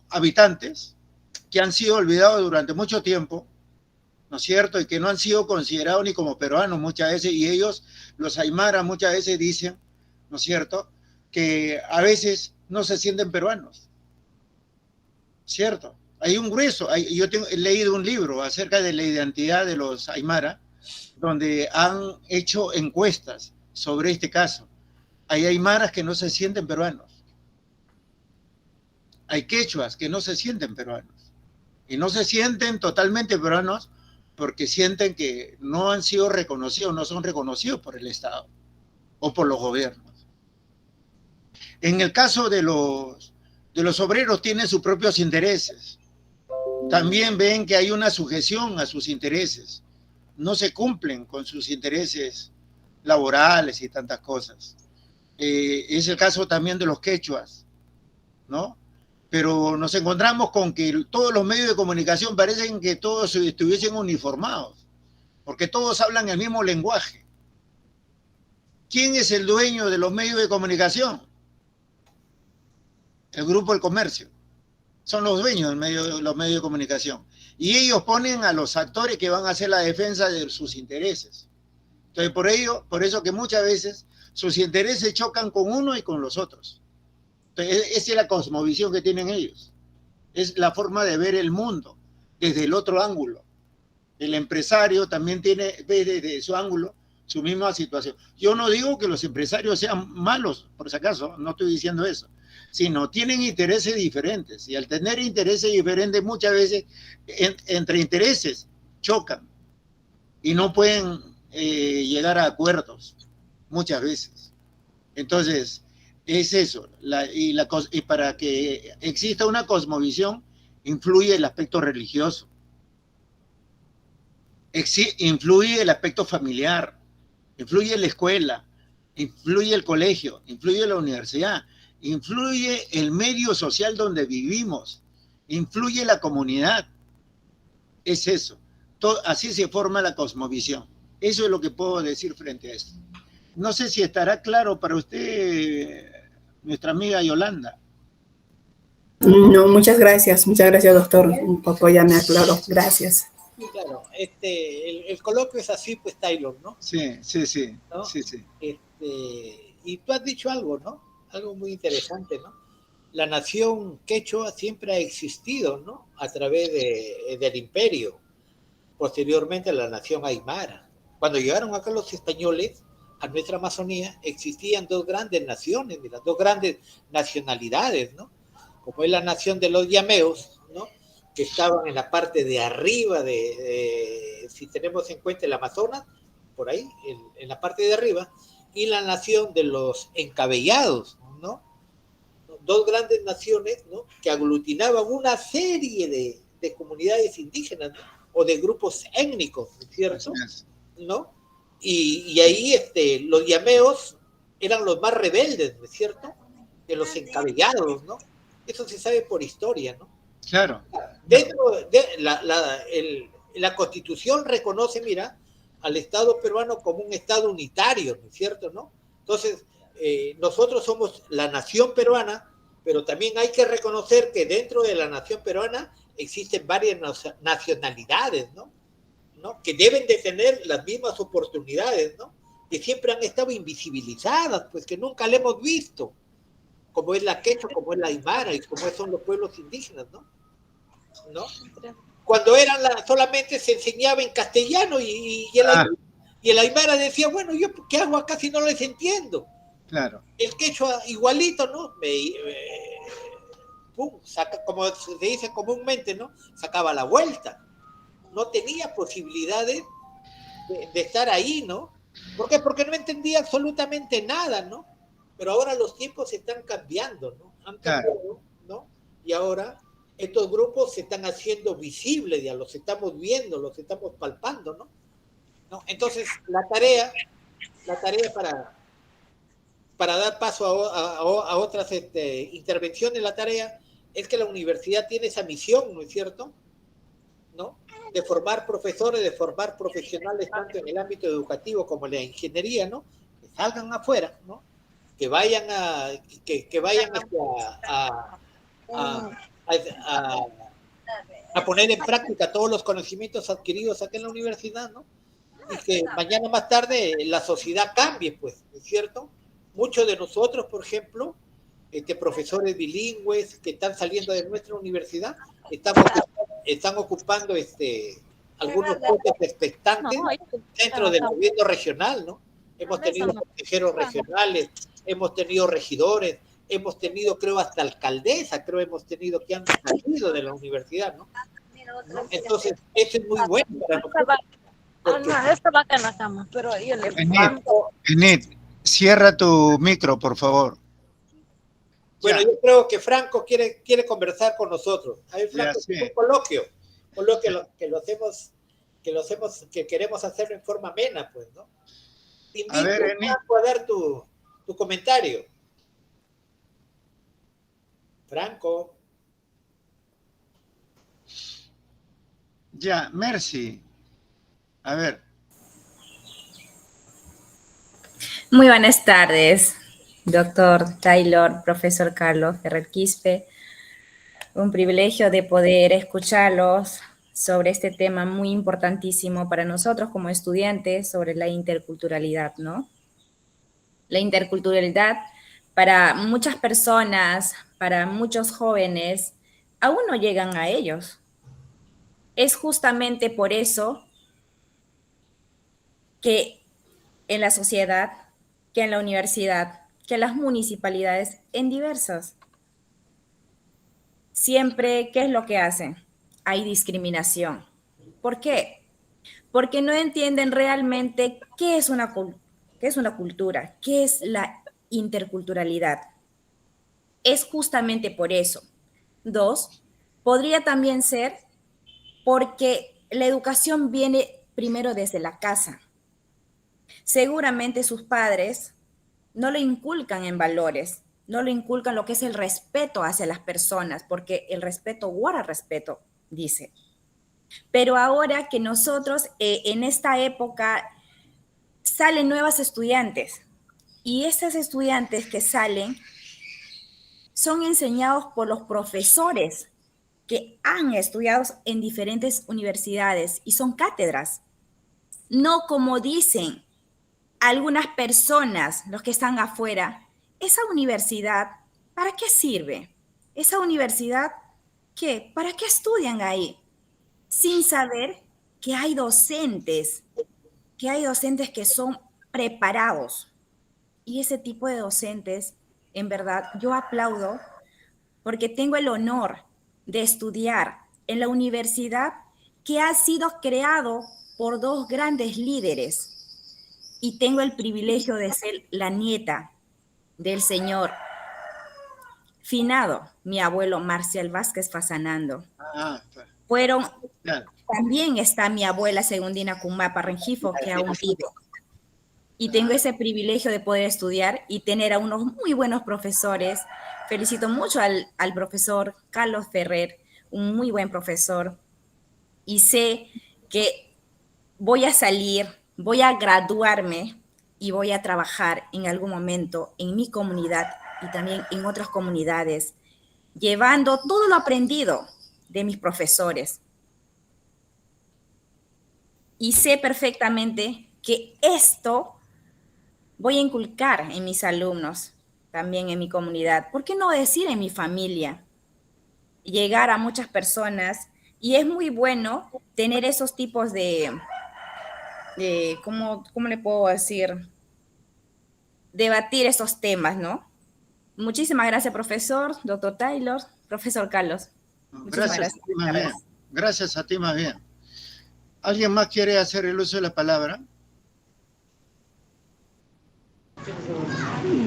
habitantes que han sido olvidados durante mucho tiempo, ¿no es cierto? Y que no han sido considerados ni como peruanos muchas veces, y ellos, los aymaras, muchas veces dicen, ¿no es cierto?, que a veces no se sienten peruanos, ¿cierto? Hay un grueso, he leído un libro acerca de la identidad de los aymara, donde han hecho encuestas sobre este caso. Hay aymaras que no se sienten peruanos, hay quechuas que no se sienten peruanos, y no se sienten totalmente peruanos porque sienten que no han sido reconocidos, no son reconocidos por el Estado o por los gobiernos. En el caso de los obreros, tienen sus propios intereses. También ven que hay una sujeción a sus intereses. No se cumplen con sus intereses laborales y tantas cosas. Es el caso también de los quechuas, ¿no? Pero nos encontramos con que todos los medios de comunicación parecen que todos estuviesen uniformados, porque todos hablan el mismo lenguaje. ¿Quién es el dueño de los medios de comunicación? El Grupo del Comercio. Son los dueños de los medios de comunicación. Y ellos ponen a los actores que van a hacer la defensa de sus intereses. Entonces, por eso que muchas veces sus intereses chocan con uno y con los otros. Entonces, esa es la cosmovisión que tienen ellos. Es la forma de ver el mundo desde el otro ángulo. El empresario también ve desde su ángulo su misma situación. Yo no digo que los empresarios sean malos, por si acaso, no estoy diciendo eso, sino tienen intereses diferentes. Y al tener intereses diferentes, muchas veces entre intereses chocan y no pueden llegar a acuerdos, muchas veces. Entonces, es eso. Y para que exista una cosmovisión, influye el aspecto religioso. Influye el aspecto familiar, influye la escuela, influye el colegio, influye la universidad, influye el medio social donde vivimos, influye la comunidad. Es eso. Así se forma la cosmovisión. Eso es lo que puedo decir frente a esto. No sé si estará claro para usted, nuestra amiga Yolanda. No, muchas gracias, doctor. Un poco ya me aclaró. Gracias. Claro, el coloquio es así, pues, Taylor, ¿no? Sí. ¿No? Sí. Y tú has dicho algo, ¿no? Algo muy interesante, ¿no? La nación quechua siempre ha existido, ¿no? A través del imperio. Posteriormente la nación aymara. Cuando llegaron acá los españoles a nuestra Amazonía, existían dos grandes naciones, mira, dos grandes nacionalidades, ¿no? Como es la nación de los yameos, ¿no? Que estaban en la parte de arriba si tenemos en cuenta el Amazonas, por ahí, en la parte de arriba, y la nación de los encabellados, ¿no? Dos grandes naciones, ¿no? Que aglutinaban una serie de comunidades indígenas, ¿no? O de grupos étnicos, ¿cierto? ¿No? Y ahí los yameos eran los más rebeldes, ¿no es cierto? De los encabellados, ¿no? Eso se sabe por historia, ¿no? Claro. Dentro de la Constitución reconoce, mira, al Estado peruano como un Estado unitario, ¿no es cierto, no? Entonces, nosotros somos la nación peruana, pero también hay que reconocer que dentro de la nación peruana existen varias nacionalidades, ¿no? Que deben de tener las mismas oportunidades, ¿no? Que siempre han estado invisibilizadas, pues que nunca le hemos visto, como es la quechua, como es la aymara y como son los pueblos indígenas, ¿no? Cuando solamente se enseñaba en castellano y el aymara decía, bueno, ¿yo qué hago acá si no les entiendo? Claro. El quechua igualito, ¿no? Como se dice comúnmente, ¿no? Sacaba la vuelta. No tenía posibilidades de estar ahí, ¿no? ¿Por qué? Porque no entendía absolutamente nada, ¿no? Pero ahora los tiempos se están cambiando, ¿no? Han cambiado, ¿no? Y ahora estos grupos se están haciendo visibles, ya los estamos viendo, los estamos palpando, ¿no? Entonces, la tarea para dar paso a otras intervenciones, la tarea es que la universidad tiene esa misión, ¿no es cierto? ¿No? De formar profesores, de formar profesionales tanto en el ámbito educativo como en la ingeniería, ¿no? Que salgan afuera, ¿no? Que vayan a poner en práctica todos los conocimientos adquiridos acá en la universidad, ¿no? Y que mañana más tarde la sociedad cambie, pues, ¿es cierto? Muchos de nosotros, por ejemplo, profesores bilingües que están saliendo de nuestra universidad, están ocupando algunos puestos expectantes dentro del gobierno regional, ¿no? Hemos tenido consejeros regionales, hemos tenido regidores, hemos tenido, creo, hasta alcaldesa, hemos tenido que han salido de la universidad, ¿no? Entonces, eso es muy bueno para nosotros. Esta va acá en la cama, pero yo le... Enet, cierra tu micro, por favor. Bueno, yo creo que Franco quiere conversar con nosotros. A ver, Franco, es un coloquio que queremos hacerlo en forma amena, pues, ¿no? Te invito, Franco, a dar tu comentario. Franco. Ya, Mercy. A ver. Muy buenas tardes, doctor Taylor, profesor Carlos Ferrer Quispe. Un privilegio de poder escucharlos sobre este tema muy importantísimo para nosotros como estudiantes, sobre la interculturalidad, ¿no? La interculturalidad para muchas personas, para muchos jóvenes, aún no llegan a ellos. Es justamente por eso que en la sociedad, que en la universidad, que en las municipalidades, en diversas, siempre, ¿qué es lo que hacen? Hay discriminación. ¿Por qué? Porque no entienden realmente qué es una cultura, qué es la interculturalidad. Es justamente por eso. 2, podría también ser porque la educación viene primero desde la casa. Seguramente sus padres no le inculcan en valores, no le inculcan lo que es el respeto hacia las personas, porque el respeto guarda respeto, dice. Pero ahora que nosotros en esta época salen nuevas estudiantes y estas estudiantes que salen son enseñados por los profesores que han estudiado en diferentes universidades y son cátedras. No como dicen algunas personas, los que están afuera, esa universidad, ¿para qué sirve? Esa universidad, ¿qué? ¿Para qué estudian ahí? Sin saber que hay docentes que son preparados. Y ese tipo de docentes, en verdad, yo aplaudo porque tengo el honor de estudiar en la universidad que ha sido creado por dos grandes líderes y tengo el privilegio de ser la nieta del señor finado, mi abuelo Marcial Vázquez Fasanando. También está mi abuela Segundina Cumapa Rengifo, que aún vive. Y tengo ese privilegio de poder estudiar y tener a unos muy buenos profesores. Felicito mucho al profesor Carlos Ferrer, un muy buen profesor. Y sé que voy a salir, voy a graduarme y voy a trabajar en algún momento en mi comunidad y también en otras comunidades, llevando todo lo aprendido de mis profesores. Y sé perfectamente que esto voy a inculcar en mis alumnos, también en mi comunidad. ¿Por qué no decir en mi familia? Llegar a muchas personas y es muy bueno tener esos tipos de ¿cómo le puedo decir? Debatir esos temas, ¿no? Muchísimas gracias, profesor, doctor Taylor, profesor Carlos. Gracias a ti más bien. Gracias a ti más bien. ¿Alguien más quiere hacer el uso de la palabra?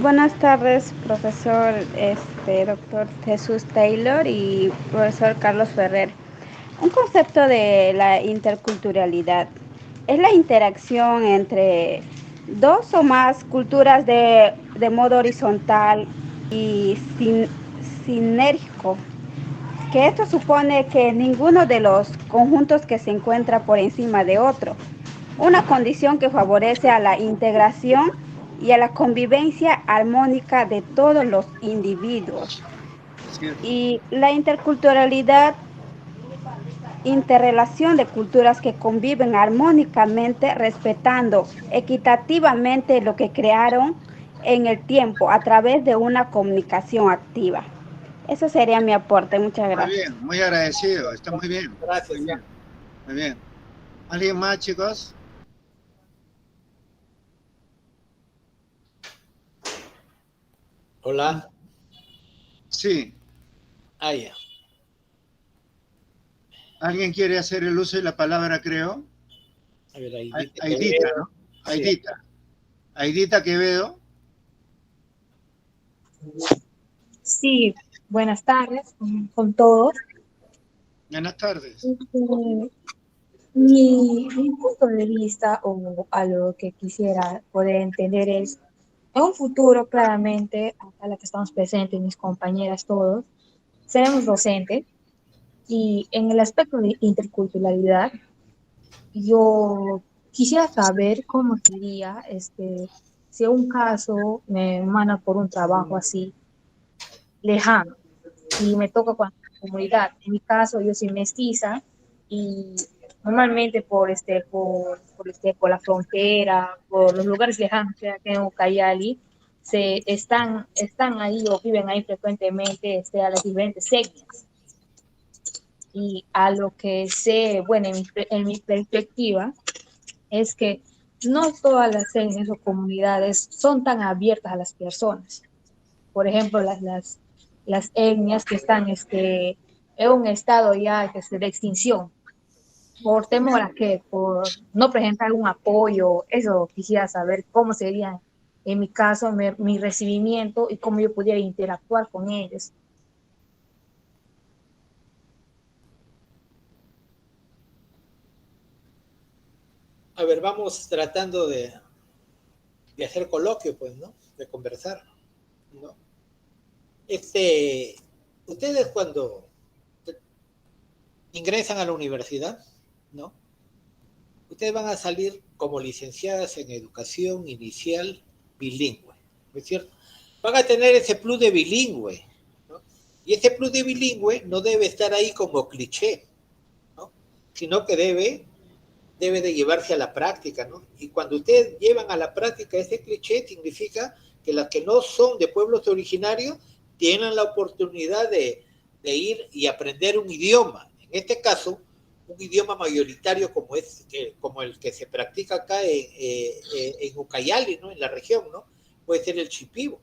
Buenas tardes, profesor, doctor Jesús Taylor y profesor Carlos Ferrer. Un concepto de la interculturalidad es la interacción entre dos o más culturas de modo horizontal y sinérgico, que esto supone que ninguno de los conjuntos que se encuentra por encima de otro, una condición que favorece a la integración y a la convivencia armónica de todos los individuos. Y la interculturalidad, interrelación de culturas que conviven armónicamente, respetando equitativamente lo que crearon en el tiempo a través de una comunicación activa. Eso sería mi aporte. Muchas gracias. Muy bien, muy agradecido. Está muy bien. Gracias. Muy bien. Muy bien. ¿Alguien más, chicos? Hola. Sí. Ya. ¿Alguien quiere hacer el uso de la palabra, creo? A ver, Aidita, ¿no? Aidita. Sí. Aidita Quevedo. Sí, buenas tardes con todos. Buenas tardes. Mi punto de vista o a lo que quisiera poder entender es, en un futuro, claramente, acá la que estamos presentes, mis compañeras, todos, seremos docentes y en el aspecto de interculturalidad, yo quisiera saber cómo sería, si un caso me manda por un trabajo así, lejano, y me toca con la comunidad. En mi caso, yo soy mestiza y normalmente por la frontera, por los lugares lejanos que tengo Cayali, están ahí o viven ahí frecuentemente a las diferentes etnias. Y a lo que sé, bueno, en mi perspectiva, es que no todas las etnias o comunidades son tan abiertas a las personas. Por ejemplo, las etnias que están en un estado ya de extinción, por temor a que, por no presentar un apoyo. Eso quisiera saber cómo sería, en mi caso, mi recibimiento y cómo yo pudiera interactuar con ellos. A ver, vamos tratando de hacer coloquio, pues, ¿no? De conversar, ¿no? Ustedes cuando ingresan a la universidad, ¿no? Ustedes van a salir como licenciadas en educación inicial bilingüe, ¿no es cierto? Van a tener ese plus de bilingüe, ¿no? Y ese plus de bilingüe no debe estar ahí como cliché, ¿no? Sino que debe de llevarse a la práctica, ¿no? Y cuando ustedes llevan a la práctica ese cliché, significa que las que no son de pueblos originarios tienen la oportunidad de ir y aprender un idioma. En este caso, un idioma mayoritario como el que se practica acá en Ucayali, ¿no? En la región, ¿no? Puede ser el chipivo.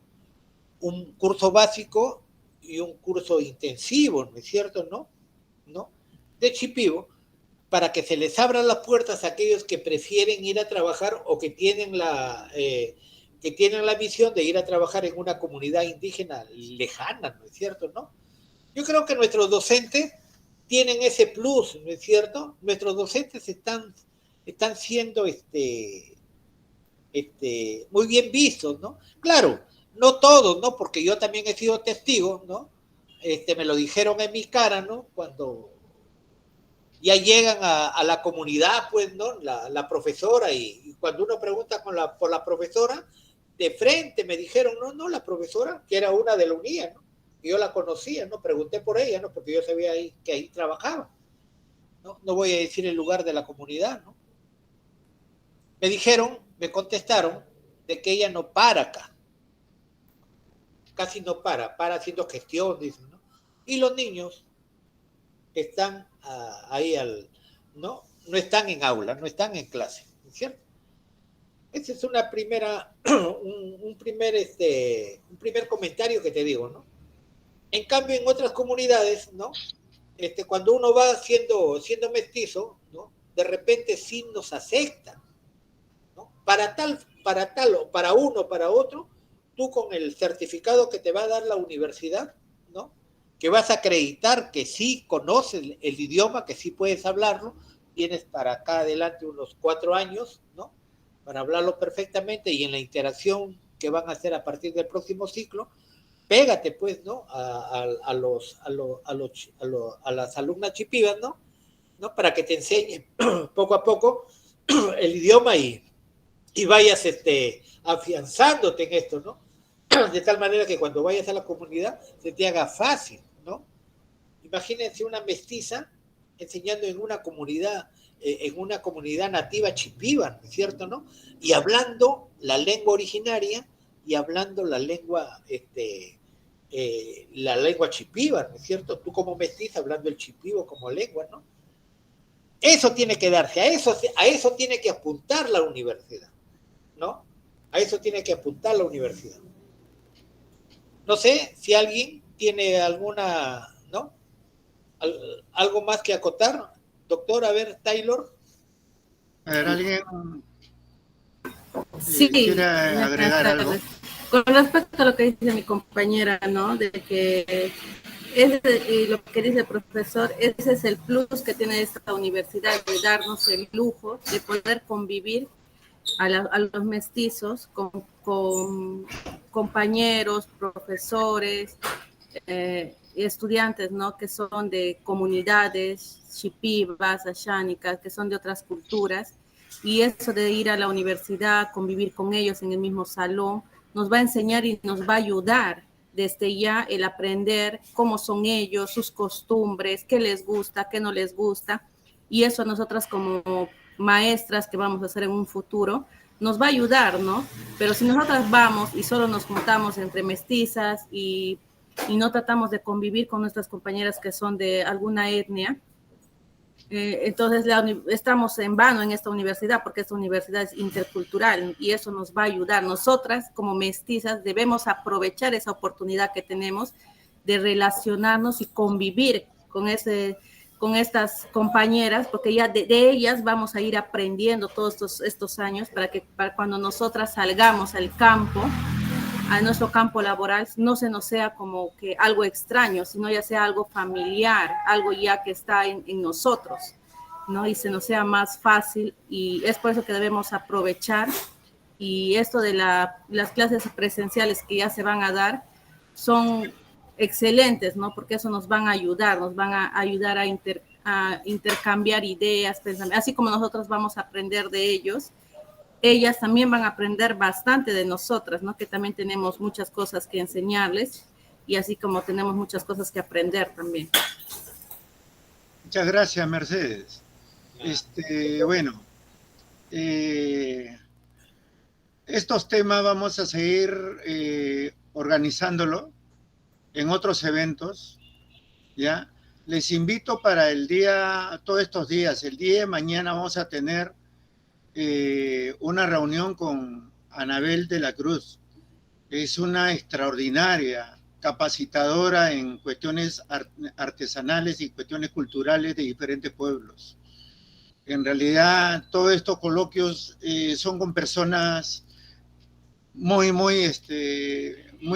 Un curso básico y un curso intensivo, ¿no es cierto? ¿No? De chipivo, para que se les abran las puertas a aquellos que prefieren ir a trabajar o que tienen la visión de ir a trabajar en una comunidad indígena lejana, ¿no es cierto? ¿No? Yo creo que nuestros docentes tienen ese plus, ¿no es cierto? Nuestros docentes están siendo muy bien vistos, ¿no? Claro, no todos, ¿no? Porque yo también he sido testigo, ¿no? Me lo dijeron en mi cara, ¿no? Cuando ya llegan a la comunidad, pues, ¿no? La profesora, y cuando uno pregunta por la profesora, de frente me dijeron, no, la profesora, que era una de la UNIA, ¿no? Yo la conocía, ¿no? Pregunté por ella, ¿no? Porque yo sabía que ahí trabajaba, ¿no? No voy a decir el lugar de la comunidad, ¿no? Me contestaron de que ella no para acá. Casi no para haciendo gestión, dicen, ¿no? Y los niños están ahí ¿no? No están en aula, no están en clase, ¿no es cierto? Ese es un primer comentario que te digo, ¿no? En cambio, en otras comunidades, ¿no? Cuando uno va siendo mestizo, ¿no? De repente sí nos aceptan, ¿no? Para tal, o para uno, para otro, tú con el certificado que te va a dar la universidad, ¿no? Que vas a acreditar que sí conoces el idioma, que sí puedes hablarlo, tienes para acá adelante unos 4 años, ¿no? Para hablarlo perfectamente, y en la interacción que van a hacer a partir del próximo ciclo, pégate, pues, ¿no? A las alumnas chipivas, ¿no? Para que te enseñen poco a poco el idioma y vayas afianzándote en esto, ¿no? De tal manera que cuando vayas a la comunidad se te haga fácil, ¿no? Imagínense una mestiza enseñando en una comunidad nativa chipiva, ¿no es cierto, no? Y hablando la lengua originaria y hablando la lengua chipiva, ¿no es cierto? Tú como mestiza hablando el chipivo como lengua, ¿no? Eso tiene que darse, a eso tiene que apuntar la universidad, ¿no? A eso tiene que apuntar la universidad. No sé si alguien tiene alguna, ¿no? Algo más que acotar. Doctor, a ver, Taylor. A ver, ¿alguien sí, quiere agregar algo? Con respecto a lo que dice mi compañera, ¿no? De que y lo que dice el profesor, ese es el plus que tiene esta universidad, de darnos el lujo de poder convivir a los mestizos con compañeros, profesores, estudiantes, ¿no? Que son de comunidades chipivas, ashánicas, que son de otras culturas, y eso de ir a la universidad, convivir con ellos en el mismo salón, nos va a enseñar y nos va a ayudar desde ya el aprender cómo son ellos, sus costumbres, qué les gusta, qué no les gusta, y eso a nosotras como maestras que vamos a hacer en un futuro, nos va a ayudar, ¿no? Pero si nosotras vamos y solo nos juntamos entre mestizas y no tratamos de convivir con nuestras compañeras que son de alguna etnia, entonces estamos en vano en esta universidad, porque esta universidad es intercultural y eso nos va a ayudar. Nosotras como mestizas debemos aprovechar esa oportunidad que tenemos de relacionarnos y convivir con estas compañeras, porque ya de ellas vamos a ir aprendiendo todos estos años para cuando nosotras salgamos al campo, a nuestro campo laboral, no se nos sea como que algo extraño, sino ya sea algo familiar, algo ya que está en nosotros. ¿no? Y se nos sea más fácil, y es por eso que debemos aprovechar. Y esto de las clases presenciales que ya se van a dar son excelentes, ¿no? Porque eso nos van a ayudar a intercambiar ideas, pensamientos, así como nosotros vamos a aprender de ellos, ellas también van a aprender bastante de nosotras, ¿no? Que también tenemos muchas cosas que enseñarles, y así como tenemos muchas cosas que aprender también. Muchas gracias, Mercedes. Bueno, estos temas vamos a seguir organizándolo en otros eventos, ¿ya? Les invito para todos estos días, el día de mañana vamos a tener una reunión con Anabel de la Cruz. Es una extraordinaria capacitadora en cuestiones artesanales y cuestiones culturales de diferentes pueblos. En realidad, todos estos coloquios son con personas muy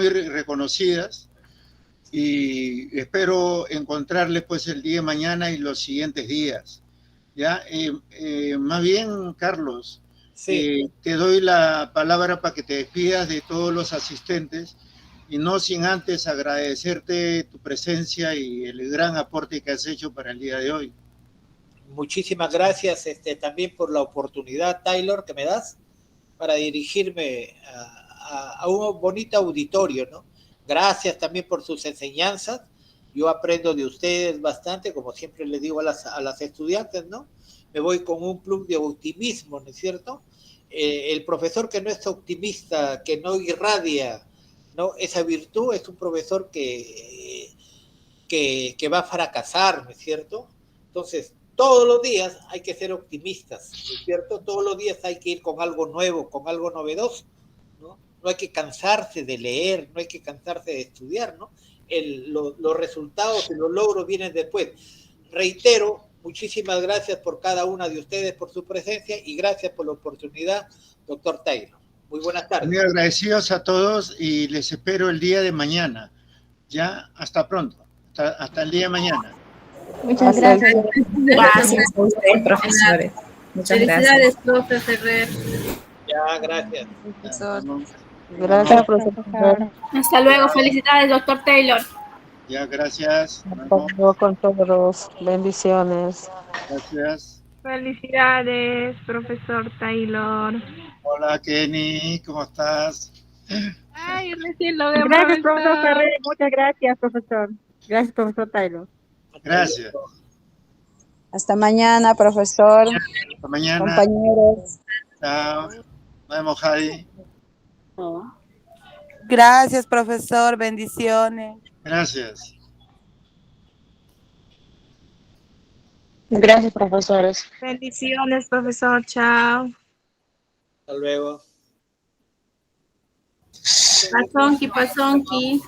reconocidas, y espero encontrarles pues el día de mañana y los siguientes días. ¿Ya? Más bien, Carlos, Sí. te doy la palabra para que te despidas de todos los asistentes, y no sin antes agradecerte tu presencia y el gran aporte que has hecho para el día de hoy. Muchísimas gracias también por la oportunidad, Taylor, que me das para dirigirme a un bonito auditorio, ¿no? Gracias también por sus enseñanzas. Yo aprendo de ustedes bastante, como siempre les digo a las estudiantes, ¿no? Me voy con un plus de optimismo, ¿no es cierto? El profesor que no es optimista, que no irradia, ¿no? Esa virtud, es un profesor que va a fracasar, ¿no es cierto? Entonces, todos los días hay que ser optimistas, ¿no es cierto? Todos los días hay que ir con algo nuevo, con algo novedoso, ¿no? No hay que cansarse de leer, no hay que cansarse de estudiar, ¿no? Los resultados y los logros vienen después. Reitero, muchísimas gracias por cada una de ustedes, por su presencia, y gracias por la oportunidad, doctor Taylor. Muy buenas tardes. Muy agradecidos a todos, y les espero el día de mañana. Ya, hasta pronto. Hasta el día de mañana. Muchas gracias. Gracias a ustedes, profesores. Muchas Felicidades, profe Ferrer. Ya, gracias. Gracias, profesor. Hasta luego. Felicidades, doctor Taylor. Ya, gracias. Hasta luego con todos. Bendiciones. Gracias. Felicidades, profesor Taylor. Hola, Kenny, ¿cómo estás? Ay, recién lo veo. Gracias, profesor Ferrer. Muchas gracias, profesor. Gracias, profesor Taylor. Gracias. Hasta mañana, profesor. Hasta mañana. Compañeros. Chao. Nos vemos, Javi. Gracias, profesor. Bendiciones. Gracias. Gracias, profesores. Bendiciones, profesor. Chao. Hasta luego. Pasonki.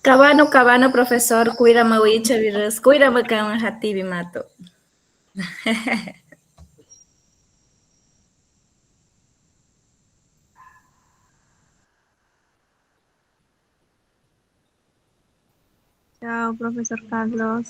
Cabano, profesor. Cuídame, Wicha, virus. Cuídame, Kaman Hatibi Mato. Chao, profesor Carlos.